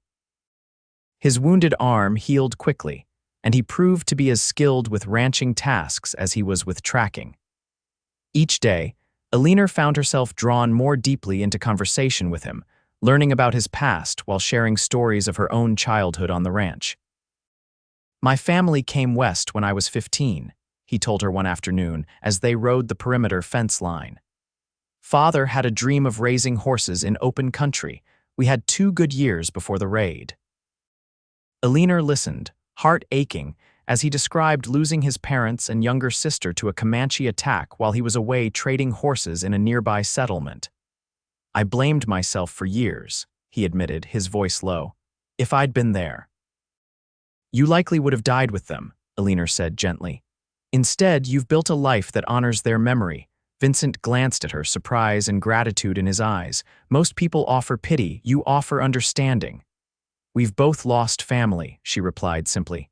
A: His wounded arm healed quickly, and he proved to be as skilled with ranching tasks as he was with tracking. Each day, Eleanor found herself drawn more deeply into conversation with him, learning about his past while sharing stories of her own childhood on the ranch. "My family came west when I was 15, he told her one afternoon as they rode the perimeter fence line. "Father had a dream of raising horses in open country. We had 2 good years before the raid." Eleanor listened, heart aching, as he described losing his parents and younger sister to a Comanche attack while he was away trading horses in a nearby settlement. "I blamed myself for years," he admitted, his voice low. "If I'd been there." "You likely would have died with them," Eleanor said gently. "Instead, you've built a life that honors their memory." Vincent glanced at her, surprise and gratitude in his eyes. "Most people offer pity, you offer understanding." "We've both lost family," she replied simply.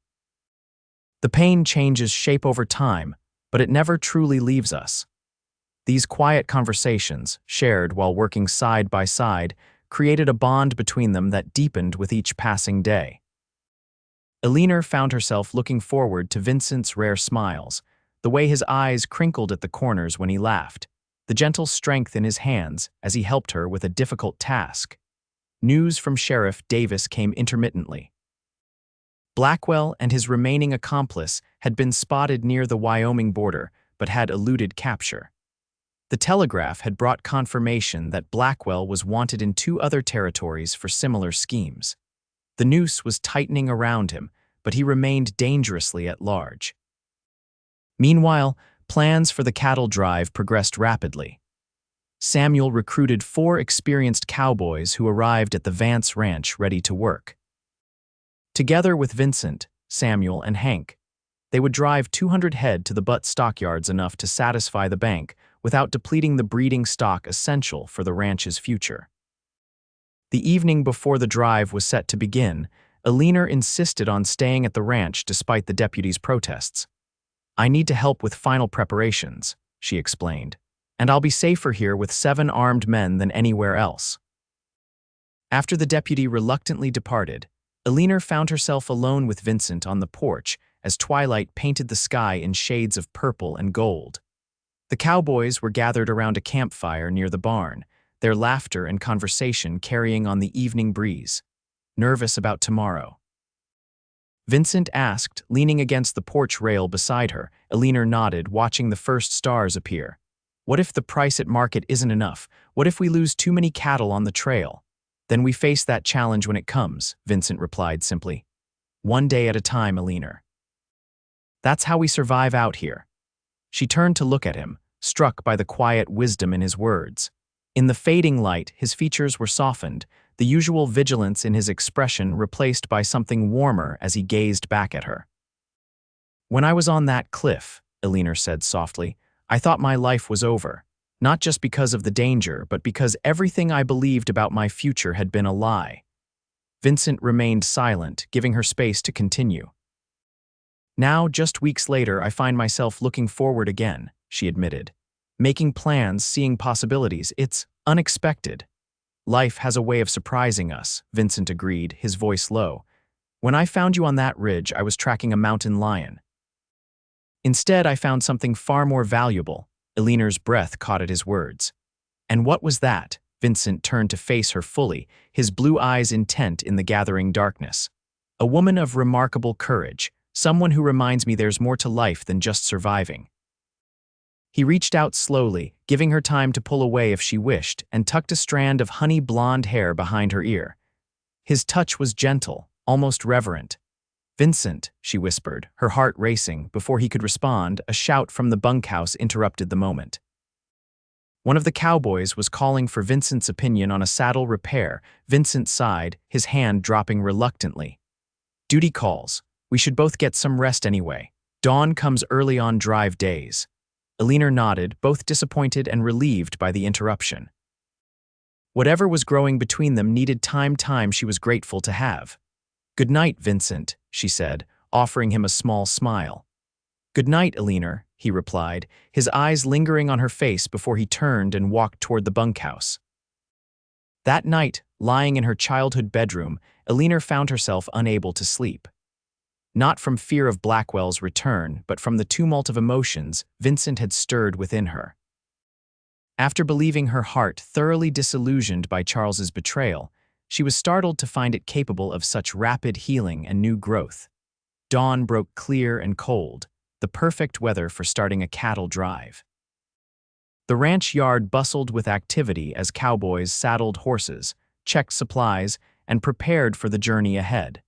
A: "The pain changes shape over time, but it never truly leaves us." These quiet conversations, shared while working side by side, created a bond between them that deepened with each passing day. Eleanor found herself looking forward to Vincent's rare smiles, the way his eyes crinkled at the corners when he laughed, the gentle strength in his hands as he helped her with a difficult task. News from Sheriff Davis came intermittently. Blackwell and his remaining accomplice had been spotted near the Wyoming border but had eluded capture. The Telegraph had brought confirmation that Blackwell was wanted in 2 other territories for similar schemes. The noose was tightening around him, but he remained dangerously at large. Meanwhile, plans for the cattle drive progressed rapidly. Samuel recruited 4 experienced cowboys who arrived at the Vance ranch ready to work. Together with Vincent, Samuel, and Hank, they would drive 200 head to the butt stockyards, enough to satisfy the bank without depleting the breeding stock essential for the ranch's future. The evening before the drive was set to begin, Eleanor insisted on staying at the ranch despite the deputy's protests. "I need to help with final preparations," she explained, "and I'll be safer here with 7 armed men than anywhere else." After the deputy reluctantly departed, Eleanor found herself alone with Vincent on the porch as twilight painted the sky in shades of purple and gold. The cowboys were gathered around a campfire near the barn, their laughter and conversation carrying on the evening breeze. "Nervous about tomorrow?" Vincent asked, leaning against the porch rail beside her. Eleanor nodded, watching the first stars appear. "What if the price at market isn't enough? What if we lose too many cattle on the trail?" "Then we face that challenge when it comes," Vincent replied simply. "One day at a time, Eleanor. That's how we survive out here." She turned to look at him, struck by the quiet wisdom in his words. In the fading light, his features were softened, the usual vigilance in his expression replaced by something warmer as he gazed back at her. "When I was on that cliff," Eleanor said softly, "I thought my life was over. Not just because of the danger, but because everything I believed about my future had been a lie." Vincent remained silent, giving her space to continue. "Now, just weeks later, I find myself looking forward again," she admitted. "Making plans, seeing possibilities. It's unexpected." "Life has a way of surprising us," Vincent agreed, his voice low. "When I found you on that ridge, I was tracking a mountain lion. Instead, I found something far more valuable." Eleanor's breath caught at his words. "And what was that?" Vincent turned to face her fully, his blue eyes intent in the gathering darkness. "A woman of remarkable courage, Someone who reminds me there's more to life than just surviving. He reached out slowly, giving her time to pull away if she wished, and tucked a strand of honey blonde hair behind her ear. His touch was gentle, almost reverent. "Vincent," she whispered, her heart racing. Before he could respond, a shout from the bunkhouse interrupted the moment. One of the cowboys was calling for Vincent's opinion on a saddle repair. Vincent sighed, his hand dropping reluctantly. "Duty calls. We should both get some rest anyway. Dawn comes early on drive days." Eleanor nodded, both disappointed and relieved by the interruption. Whatever was growing between them needed time she was grateful to have. "Good night, Vincent," she said, offering him a small smile. "Good night, Eleanor," he replied, his eyes lingering on her face before he turned and walked toward the bunkhouse. That night, lying in her childhood bedroom, Eleanor found herself unable to sleep. Not from fear of Blackwell's return, but from the tumult of emotions Vincent had stirred within her. After believing her heart thoroughly disillusioned by Charles's betrayal, she was startled to find it capable of such rapid healing and new growth. Dawn broke clear and cold, the perfect weather for starting a cattle drive. The ranch yard bustled with activity as cowboys saddled horses, checked supplies, and prepared for the journey ahead.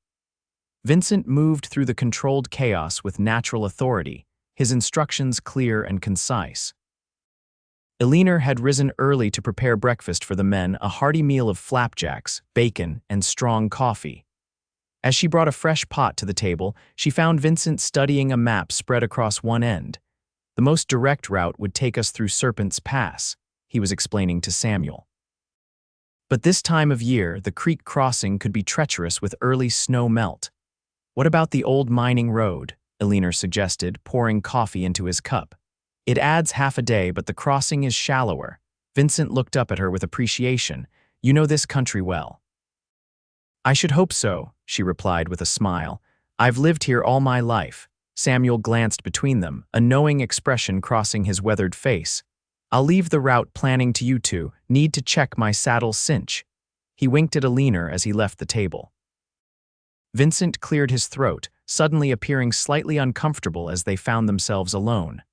A: Vincent moved through the controlled chaos with natural authority, his instructions clear and concise. Eleanor had risen early to prepare breakfast for the men, a hearty meal of flapjacks, bacon, and strong coffee. As she brought a fresh pot to the table, she found Vincent studying a map spread across one end. "The most direct route would take us through Serpent's Pass," he was explaining to Samuel. "But this time of year, the creek crossing could be treacherous with early snow melt." "What about the old mining road?" Eleanor suggested, pouring coffee into his cup. "It adds half a day, but the crossing is shallower." Vincent looked up at her with appreciation. "You know this country well." "I should hope so," she replied with a smile. "I've lived here all my life." Samuel glanced between them, a knowing expression crossing his weathered face. "I'll leave the route planning to you two. Need to check my saddle cinch." He winked at Eleanor as he left the table. Vincent cleared his throat, suddenly appearing slightly uncomfortable as they found themselves alone.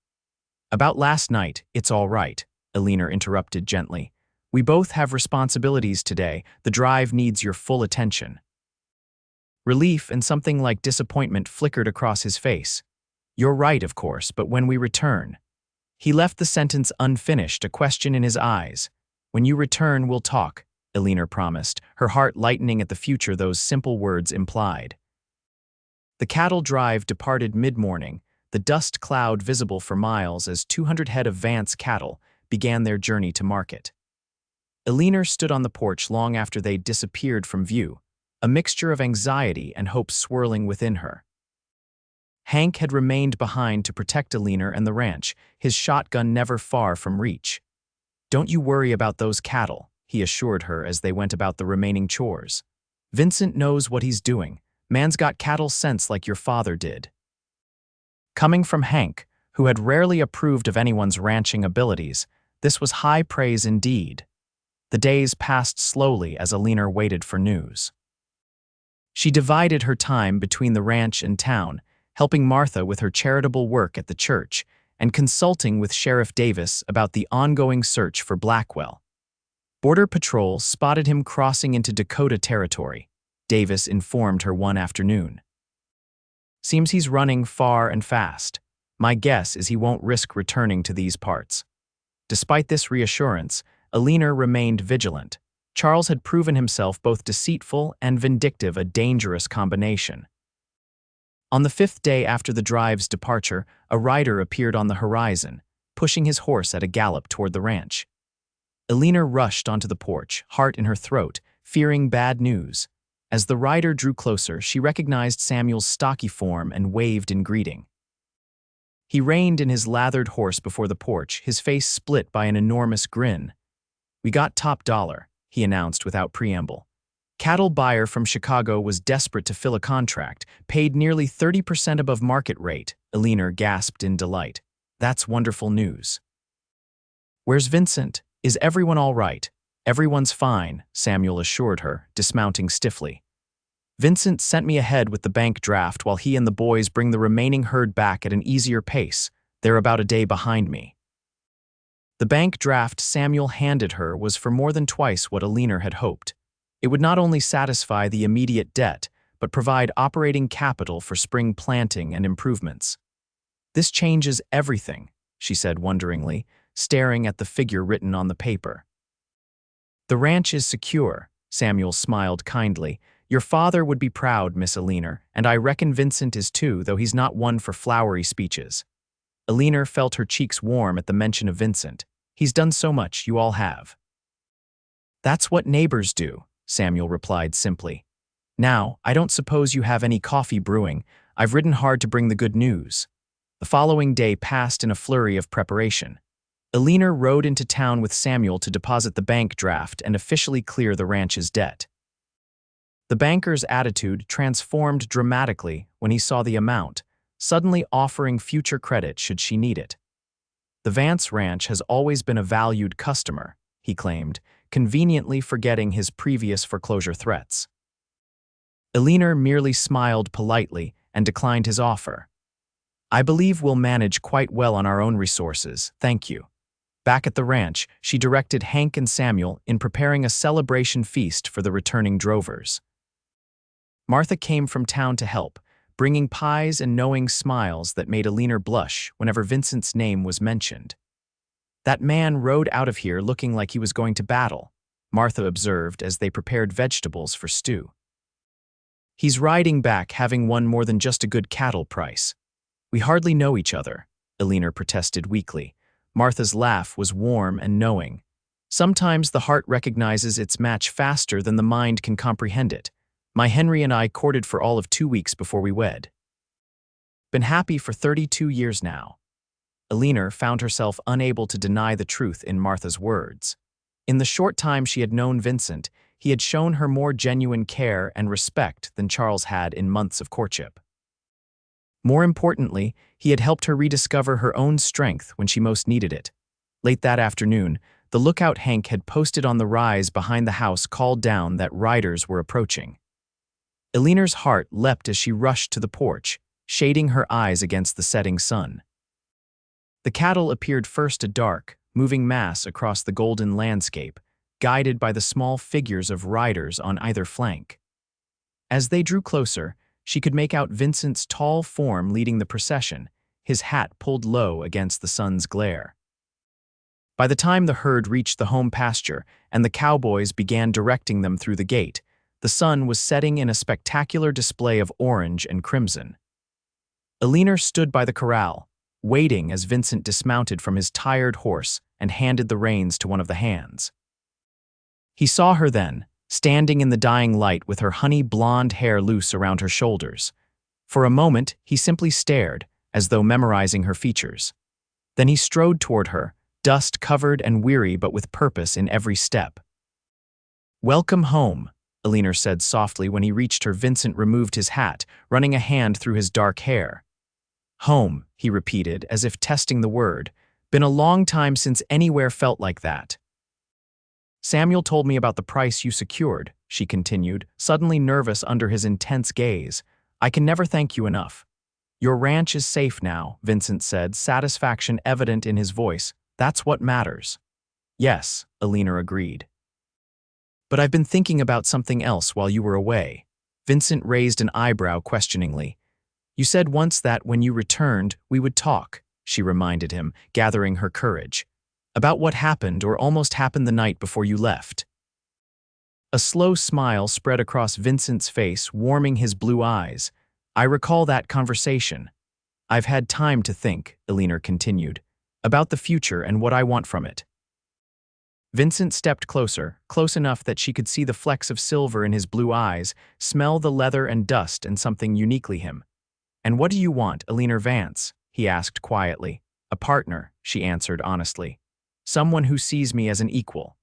A: "About last night, it's all right," Eleanor interrupted gently. "We both have responsibilities today. The drive needs your full attention." Relief and something like disappointment flickered across his face. "You're right, of course, but when we return." He left the sentence unfinished, a question in his eyes. "When you return, we'll talk," Eleanor promised, her heart lightening at the future those simple words implied. The cattle drive departed mid-morning, the dust cloud visible for miles as 200 head of Vance cattle began their journey to market. Eleanor stood on the porch long after they'd disappeared from view, a mixture of anxiety and hope swirling within her. Hank had remained behind to protect Eleanor and the ranch, his shotgun never far from reach. "Don't you worry about those cattle," he assured her as they went about the remaining chores. "Vincent knows what he's doing. Man's got cattle sense like your father did." Coming from Hank, who had rarely approved of anyone's ranching abilities, this was high praise indeed. The days passed slowly as Eleanor waited for news. She divided her time between the ranch and town, helping Martha with her charitable work at the church and consulting with Sheriff Davis about the ongoing search for Blackwell. Border Patrol spotted him crossing into Dakota territory, Davis informed her one afternoon. "Seems he's running far and fast. My guess is he won't risk returning to these parts." Despite this reassurance, Eleanor remained vigilant. Charles had proven himself both deceitful and vindictive, a dangerous combination. On the 5th day after the drive's departure, a rider appeared on the horizon, pushing his horse at a gallop toward the ranch. Eleanor rushed onto the porch, heart in her throat, fearing bad news. As the rider drew closer, she recognized Samuel's stocky form and waved in greeting. He reined in his lathered horse before the porch, his face split by an enormous grin. "We got top dollar," he announced without preamble. Cattle buyer from Chicago was desperate to fill a contract, paid nearly 30% above market rate, Eleanor gasped in delight. "That's wonderful news." "Where's Vincent? Is everyone all right?" "Everyone's fine," Samuel assured her, dismounting stiffly. Vincent sent me ahead with the bank draft while he and the boys bring the remaining herd back at an easier pace. They're about a day behind me. The bank draft Samuel handed her was for more than twice what Eleanor had hoped. It would not only satisfy the immediate debt, but provide operating capital for spring planting and improvements. "This changes everything," she said wonderingly, staring at the figure written on the paper. "The ranch is secure," Samuel smiled kindly. "Your father would be proud, Miss Eleanor, and I reckon Vincent is too, though he's not one for flowery speeches." Eleanor felt her cheeks warm at the mention of Vincent. "He's done so much, you all have." "That's what neighbors do," Samuel replied simply. "Now, I don't suppose you have any coffee brewing. I've ridden hard to bring the good news." The following day passed in a flurry of preparation. Eleanor rode into town with Samuel to deposit the bank draft and officially clear the ranch's debt. The banker's attitude transformed dramatically when he saw the amount, suddenly offering future credit should she need it. "The Vance Ranch has always been a valued customer," he claimed, conveniently forgetting his previous foreclosure threats. Eleanor merely smiled politely and declined his offer. "I believe we'll manage quite well on our own resources, thank you." Back at the ranch, she directed Hank and Samuel in preparing a celebration feast for the returning drovers. Martha came from town to help, bringing pies and knowing smiles that made Eleanor blush whenever Vincent's name was mentioned. "That man rode out of here looking like he was going to battle," Martha observed as they prepared vegetables for stew. "He's riding back having won more than just a good cattle price." "We hardly know each other," Eleanor protested weakly. Martha's laugh was warm and knowing. "Sometimes the heart recognizes its match faster than the mind can comprehend it. My Henry and I courted for all of 2 weeks before we wed. Been happy for 32 years now." Eleanor found herself unable to deny the truth in Martha's words. In the short time she had known Vincent, he had shown her more genuine care and respect than Charles had in months of courtship. More importantly, he had helped her rediscover her own strength when she most needed it. Late that afternoon, the lookout Hank had posted on the rise behind the house called down that riders were approaching. Eleanor's heart leapt as she rushed to the porch, shading her eyes against the setting sun. The cattle appeared first a dark, moving mass across the golden landscape, guided by the small figures of riders on either flank. As they drew closer, she could make out Vincent's tall form leading the procession, his hat pulled low against the sun's glare. By the time the herd reached the home pasture and the cowboys began directing them through the gate, the sun was setting in a spectacular display of orange and crimson. Eleanor stood by the corral, waiting as Vincent dismounted from his tired horse and handed the reins to one of the hands. He saw her then, standing in the dying light with her honey blonde hair loose around her shoulders. For a moment, he simply stared, as though memorizing her features. Then he strode toward her, dust-covered and weary but with purpose in every step. "Welcome home," Eleanor said softly when he reached her. Vincent removed his hat, running a hand through his dark hair. "Home," he repeated, as if testing the word. "Been a long time since anywhere felt like that." "Samuel told me about the price you secured," she continued, suddenly nervous under his intense gaze. "I can never thank you enough." "Your ranch is safe now," Vincent said, satisfaction evident in his voice. "That's what matters." "Yes," Eleanor agreed. "But I've been thinking about something else while you were away." Vincent raised an eyebrow questioningly. "You said once that when you returned, we would talk," she reminded him, gathering her courage. "About what happened or almost happened the night before you left." A slow smile spread across Vincent's face, warming his blue eyes. "I recall that conversation. I've had time to think," Eleanor continued, "about the future and what I want from it." Vincent stepped closer, close enough that she could see the flecks of silver in his blue eyes, smell the leather and dust and something uniquely him. "And what do you want, Eleanor Vance?" he asked quietly. "A partner," she answered honestly. "Someone who sees me as an equal.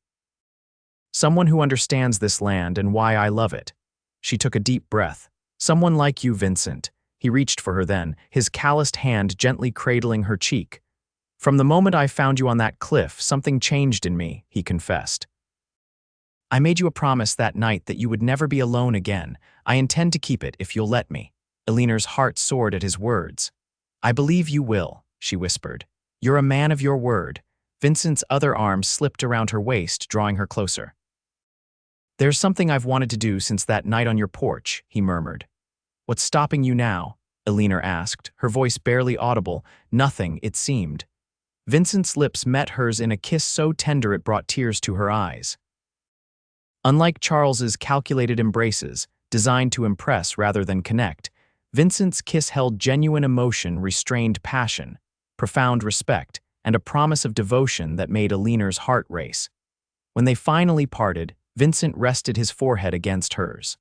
A: Someone who understands this land and why I love it." She took a deep breath. "Someone like you, Vincent." He reached for her then, his calloused hand gently cradling her cheek. "From the moment I found you on that cliff, something changed in me," he confessed. I made you a promise that night that you would never be alone again. I intend to keep it if you'll let me." Eleanor's heart soared at his words. "I believe you will," she whispered. "You're a man of your word." Vincent's other arm slipped around her waist, drawing her closer. "There's something I've wanted to do since that night on your porch," he murmured. "What's stopping you now?" Eleanor asked, her voice barely audible. "Nothing, it seemed." Vincent's lips met hers in a kiss so tender it brought tears to her eyes. Unlike Charles's calculated embraces, designed to impress rather than connect, Vincent's kiss held genuine emotion, restrained passion, profound respect, and a promise of devotion that made Eleanor's heart race. When they finally parted, Vincent rested his forehead against hers.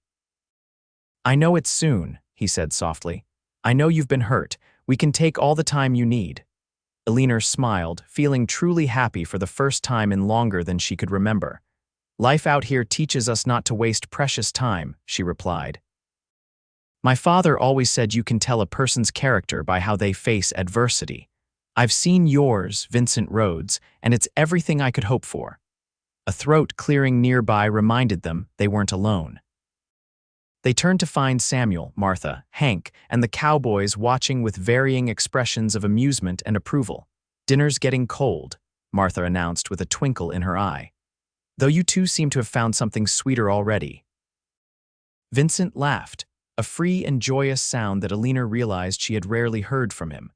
A: "I know it's soon," he said softly. "I know you've been hurt. We can take all the time you need." Eleanor smiled, feeling truly happy for the first time in longer than she could remember. "Life out here teaches us not to waste precious time," she replied. "My father always said you can tell a person's character by how they face adversity. I've seen yours, Vincent Rhodes, and it's everything I could hope for." A throat clearing nearby reminded them they weren't alone. They turned to find Samuel, Martha, Hank, and the Cowboys watching with varying expressions of amusement and approval. "Dinner's getting cold," Martha announced with a twinkle in her eye. "Though you two seem to have found something sweeter already." Vincent laughed, a free and joyous sound that Eleanor realized she had rarely heard from him.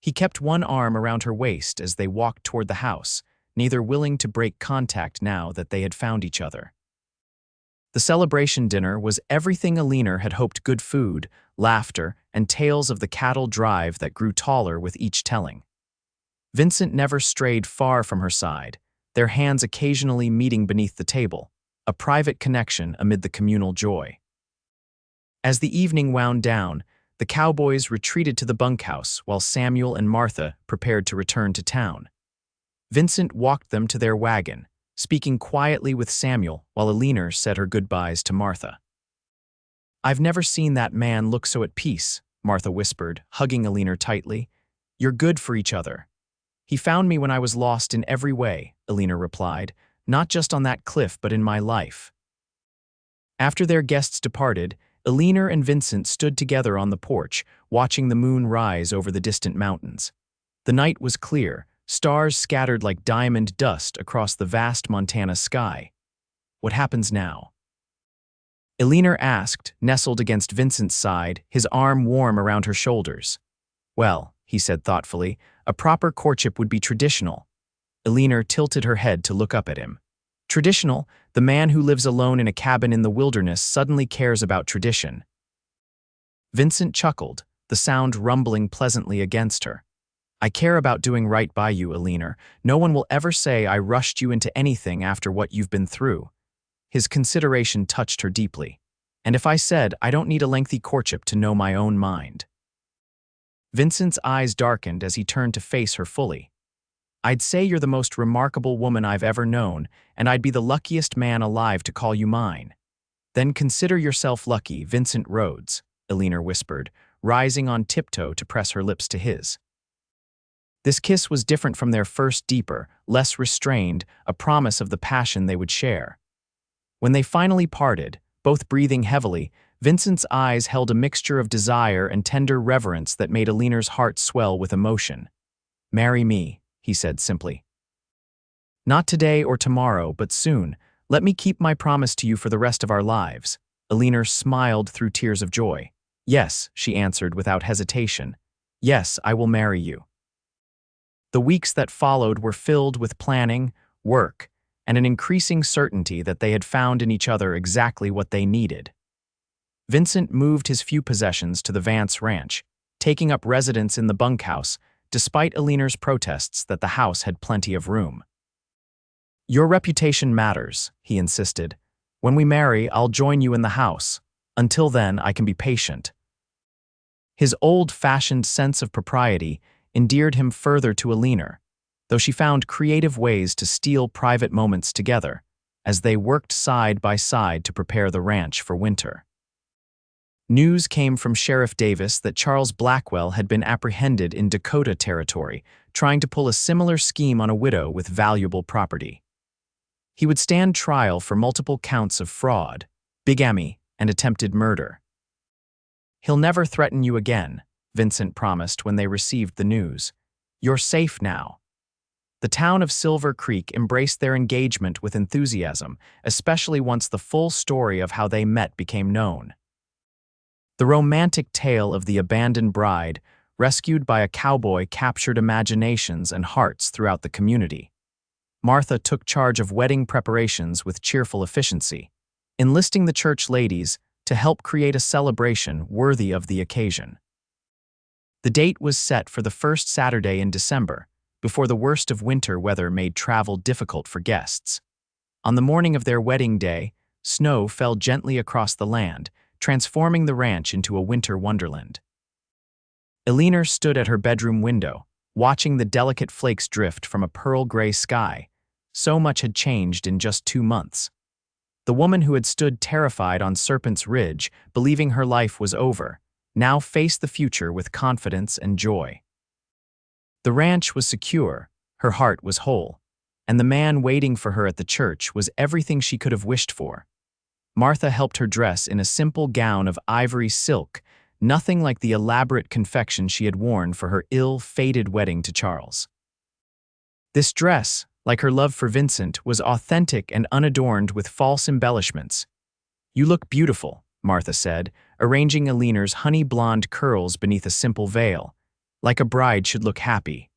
A: He kept one arm around her waist as they walked toward the house, neither willing to break contact now that they had found each other. The celebration dinner was everything Eleanor had hoped: good food, laughter, and tales of the cattle drive that grew taller with each telling. Vincent never strayed far from her side, their hands occasionally meeting beneath the table, a private connection amid the communal joy. As the evening wound down, the Cowboys retreated to the bunkhouse while Samuel and Martha prepared to return to town. Vincent walked them to their wagon, speaking quietly with Samuel while Eleanor said her goodbyes to Martha. "I've never seen that man look so at peace," Martha whispered, hugging Eleanor tightly. "You're good for each other." "He found me when I was lost in every way," Eleanor replied, "not just on that cliff but in my life." After their guests departed, Eleanor and Vincent stood together on the porch, watching the moon rise over the distant mountains. The night was clear, stars scattered like diamond dust across the vast Montana sky. "What happens now?" Eleanor asked, nestled against Vincent's side, his arm warm around her shoulders. "Well," he said thoughtfully, "a proper courtship would be traditional." Eleanor tilted her head to look up at him. "Traditional? The man who lives alone in a cabin in the wilderness suddenly cares about tradition." Vincent chuckled, the sound rumbling pleasantly against her. "I care about doing right by you, Eleanor. No one will ever say I rushed you into anything after what you've been through." His consideration touched her deeply. "And if I said I don't need a lengthy courtship to know my own mind?" Vincent's eyes darkened as he turned to face her fully. "I'd say you're the most remarkable woman I've ever known, and I'd be the luckiest man alive to call you mine." "Then consider yourself lucky, Vincent Rhodes," Eleanor whispered, rising on tiptoe to press her lips to his. This kiss was different from their first, deeper, less restrained, a promise of the passion they would share. When they finally parted, both breathing heavily, Vincent's eyes held a mixture of desire and tender reverence that made Eleanor's heart swell with emotion. "Marry me," he said simply. "Not today or tomorrow, but soon. Let me keep my promise to you for the rest of our lives." Eleanor smiled through tears of joy. "Yes," she answered without hesitation. "Yes, I will marry you." The weeks that followed were filled with planning, work, and an increasing certainty that they had found in each other exactly what they needed. Vincent moved his few possessions to the Vance ranch, taking up residence in the bunkhouse, despite Eleanor's protests that the house had plenty of room. "Your reputation matters," he insisted. "When we marry, I'll join you in the house. Until then, I can be patient." His old-fashioned sense of propriety endeared him further to Eleanor, though she found creative ways to steal private moments together, as they worked side by side to prepare the ranch for winter. News came from Sheriff Davis that Charles Blackwell had been apprehended in Dakota Territory, trying to pull a similar scheme on a widow with valuable property. He would stand trial for multiple counts of fraud, bigamy, and attempted murder. "He'll never threaten you again," Vincent promised when they received the news. "You're safe now." The town of Silver Creek embraced their engagement with enthusiasm, especially once the full story of how they met became known. The romantic tale of the abandoned bride, rescued by a cowboy, captured imaginations and hearts throughout the community. Martha took charge of wedding preparations with cheerful efficiency, enlisting the church ladies to help create a celebration worthy of the occasion. The date was set for the first Saturday in December, before the worst of winter weather made travel difficult for guests. On the morning of their wedding day, snow fell gently across the land, transforming the ranch into a winter wonderland. Eleanor stood at her bedroom window, watching the delicate flakes drift from a pearl-gray sky. So much had changed in just 2 months. The woman who had stood terrified on Serpent's Ridge, believing her life was over, now faced the future with confidence and joy. The ranch was secure, her heart was whole, and the man waiting for her at the church was everything she could have wished for. Martha helped her dress in a simple gown of ivory silk, nothing like the elaborate confection she had worn for her ill-fated wedding to Charles. This dress, like her love for Vincent, was authentic and unadorned with false embellishments. "You look beautiful," Martha said, arranging Eleanor's honey-blonde curls beneath a simple veil, like a bride should look happy.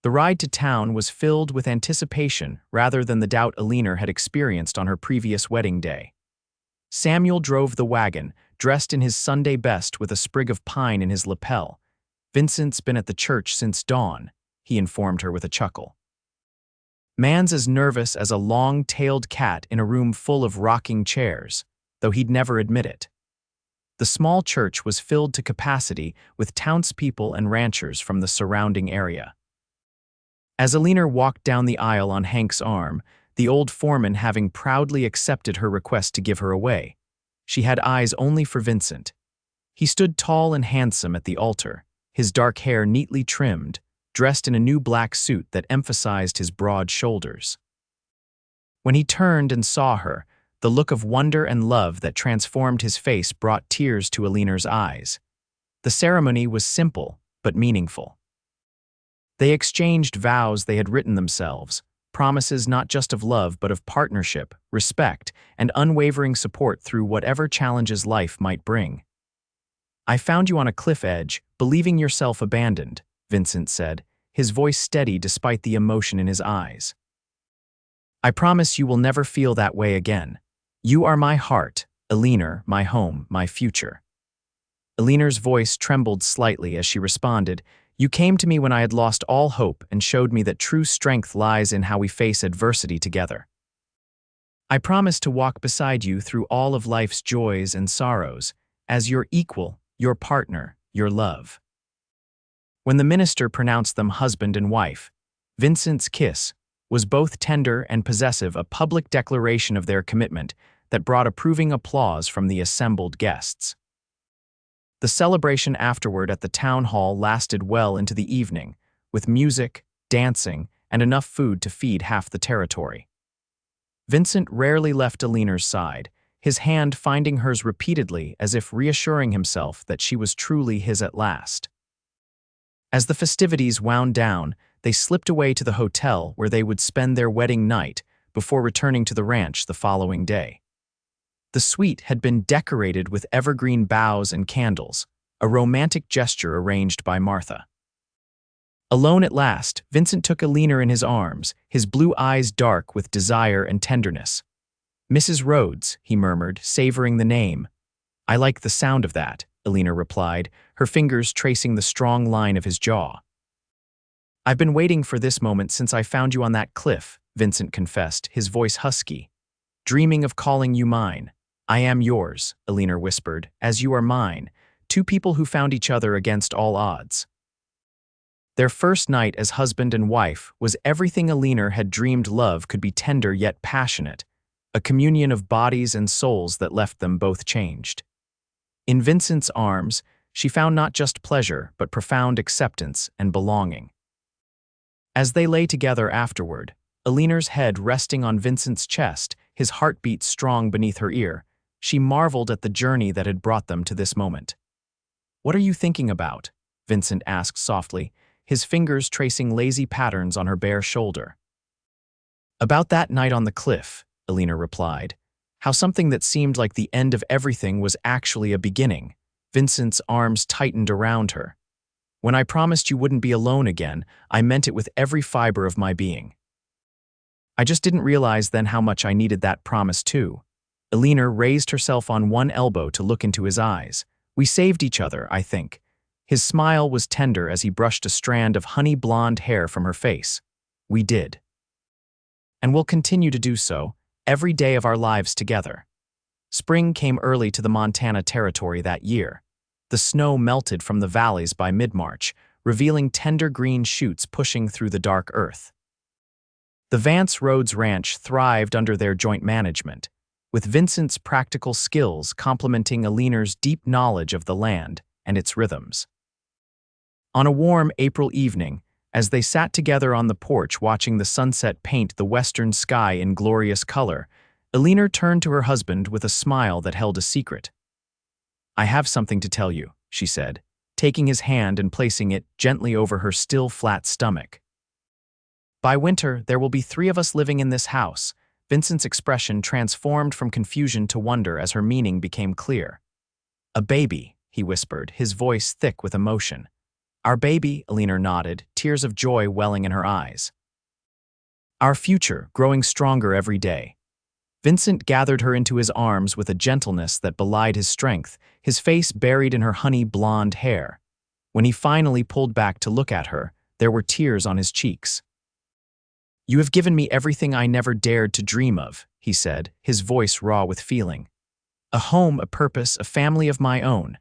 A: The ride to town was filled with anticipation rather than the doubt Eleanor had experienced on her previous wedding day. Samuel drove the wagon, dressed in his Sunday best with a sprig of pine in his lapel. "Vincent's been at the church since dawn," he informed her with a chuckle. "Man's as nervous as a long-tailed cat in a room full of rocking chairs, though he'd never admit it." The small church was filled to capacity with townspeople and ranchers from the surrounding area. As Eleanor walked down the aisle on Hank's arm, the old foreman having proudly accepted her request to give her away, she had eyes only for Vincent. He stood tall and handsome at the altar, his dark hair neatly trimmed, dressed in a new black suit that emphasized his broad shoulders. When he turned and saw her, the look of wonder and love that transformed his face brought tears to Eleanor's eyes. The ceremony was simple but meaningful. They exchanged vows they had written themselves, promises not just of love but of partnership, respect, and unwavering support through whatever challenges life might bring. "I found you on a cliff edge, believing yourself abandoned," Vincent said, his voice steady despite the emotion in his eyes. "I promise you will never feel that way again. You are my heart, Eleanor, my home, my future." Eleanor's voice trembled slightly as she responded, "You came to me when I had lost all hope and showed me that true strength lies in how we face adversity together. I promise to walk beside you through all of life's joys and sorrows, as your equal, your partner, your love." When the minister pronounced them husband and wife, Vincent's kiss was both tender and possessive, a public declaration of their commitment that brought approving applause from the assembled guests. The celebration afterward at the town hall lasted well into the evening, with music, dancing, and enough food to feed half the territory. Vincent rarely left Eleanor's side, his hand finding hers repeatedly as if reassuring himself that she was truly his at last. As the festivities wound down, they slipped away to the hotel where they would spend their wedding night before returning to the ranch the following day. The suite had been decorated with evergreen boughs and candles, a romantic gesture arranged by Martha. Alone at last, Vincent took Eleanor in his arms, his blue eyes dark with desire and tenderness. "Mrs. Rhodes," he murmured, savoring the name. "I like the sound of that," Eleanor replied, her fingers tracing the strong line of his jaw. "I've been waiting for this moment since I found you on that cliff," Vincent confessed, his voice husky. "Dreaming of calling you mine. I am yours," Eleanor whispered, "as you are mine, two people who found each other against all odds." Their first night as husband and wife was everything Eleanor had dreamed love could be, tender yet passionate, a communion of bodies and souls that left them both changed. In Vincent's arms, she found not just pleasure but profound acceptance and belonging. As they lay together afterward, Eleanor's head resting on Vincent's chest, his heartbeat strong beneath her ear. She marveled at the journey that had brought them to this moment. "What are you thinking about?" Vincent asked softly, his fingers tracing lazy patterns on her bare shoulder. "About that night on the cliff," Eleanor replied. "How something that seemed like the end of everything was actually a beginning." Vincent's arms tightened around her. "When I promised you wouldn't be alone again, I meant it with every fiber of my being. I just didn't realize then how much I needed that promise too." Eleanor raised herself on one elbow to look into his eyes. "We saved each other, I think." His smile was tender as he brushed a strand of honey-blonde hair from her face. "We did. And we'll continue to do so, every day of our lives together." Spring came early to the Montana Territory that year. The snow melted from the valleys by mid-March, revealing tender green shoots pushing through the dark earth. The Vance Rhodes Ranch thrived under their joint management, with Vincent's practical skills complementing Eleanor's deep knowledge of the land and its rhythms. On a warm April evening, as they sat together on the porch watching the sunset paint the western sky in glorious color, Eleanor turned to her husband with a smile that held a secret. "I have something to tell you," she said, taking his hand and placing it gently over her still flat stomach. "By winter, there will be 3 of us living in this house." Vincent's expression transformed from confusion to wonder as her meaning became clear. "A baby," he whispered, his voice thick with emotion. "Our baby," Eleanor nodded, tears of joy welling in her eyes. "Our future, growing stronger every day." Vincent gathered her into his arms with a gentleness that belied his strength, his face buried in her honey-blonde hair. When he finally pulled back to look at her, there were tears on his cheeks. "You have given me everything I never dared to dream of," he said, his voice raw with feeling. "A home, a purpose, a family of my own.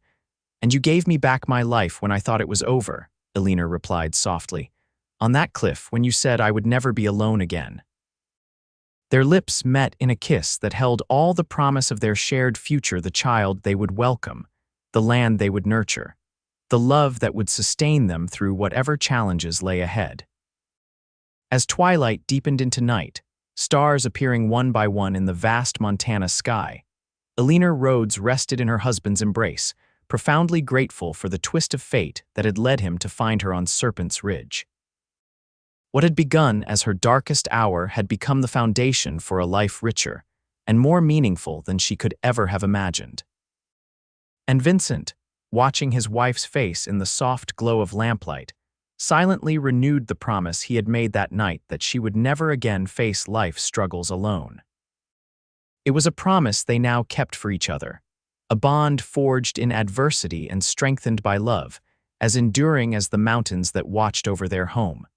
A: And you gave me back my life when I thought it was over," Eleanor replied softly. "On that cliff when you said I would never be alone again." Their lips met in a kiss that held all the promise of their shared future, the child they would welcome, the land they would nurture, the love that would sustain them through whatever challenges lay ahead. As twilight deepened into night, stars appearing one by one in the vast Montana sky, Eleanor Rhodes rested in her husband's embrace, profoundly grateful for the twist of fate that had led him to find her on Serpent's Ridge. What had begun as her darkest hour had become the foundation for a life richer and more meaningful than she could ever have imagined. And Vincent, watching his wife's face in the soft glow of lamplight, silently renewed the promise he had made that night that she would never again face life's struggles alone. It was a promise they now kept for each other, a bond forged in adversity and strengthened by love, as enduring as the mountains that watched over their home.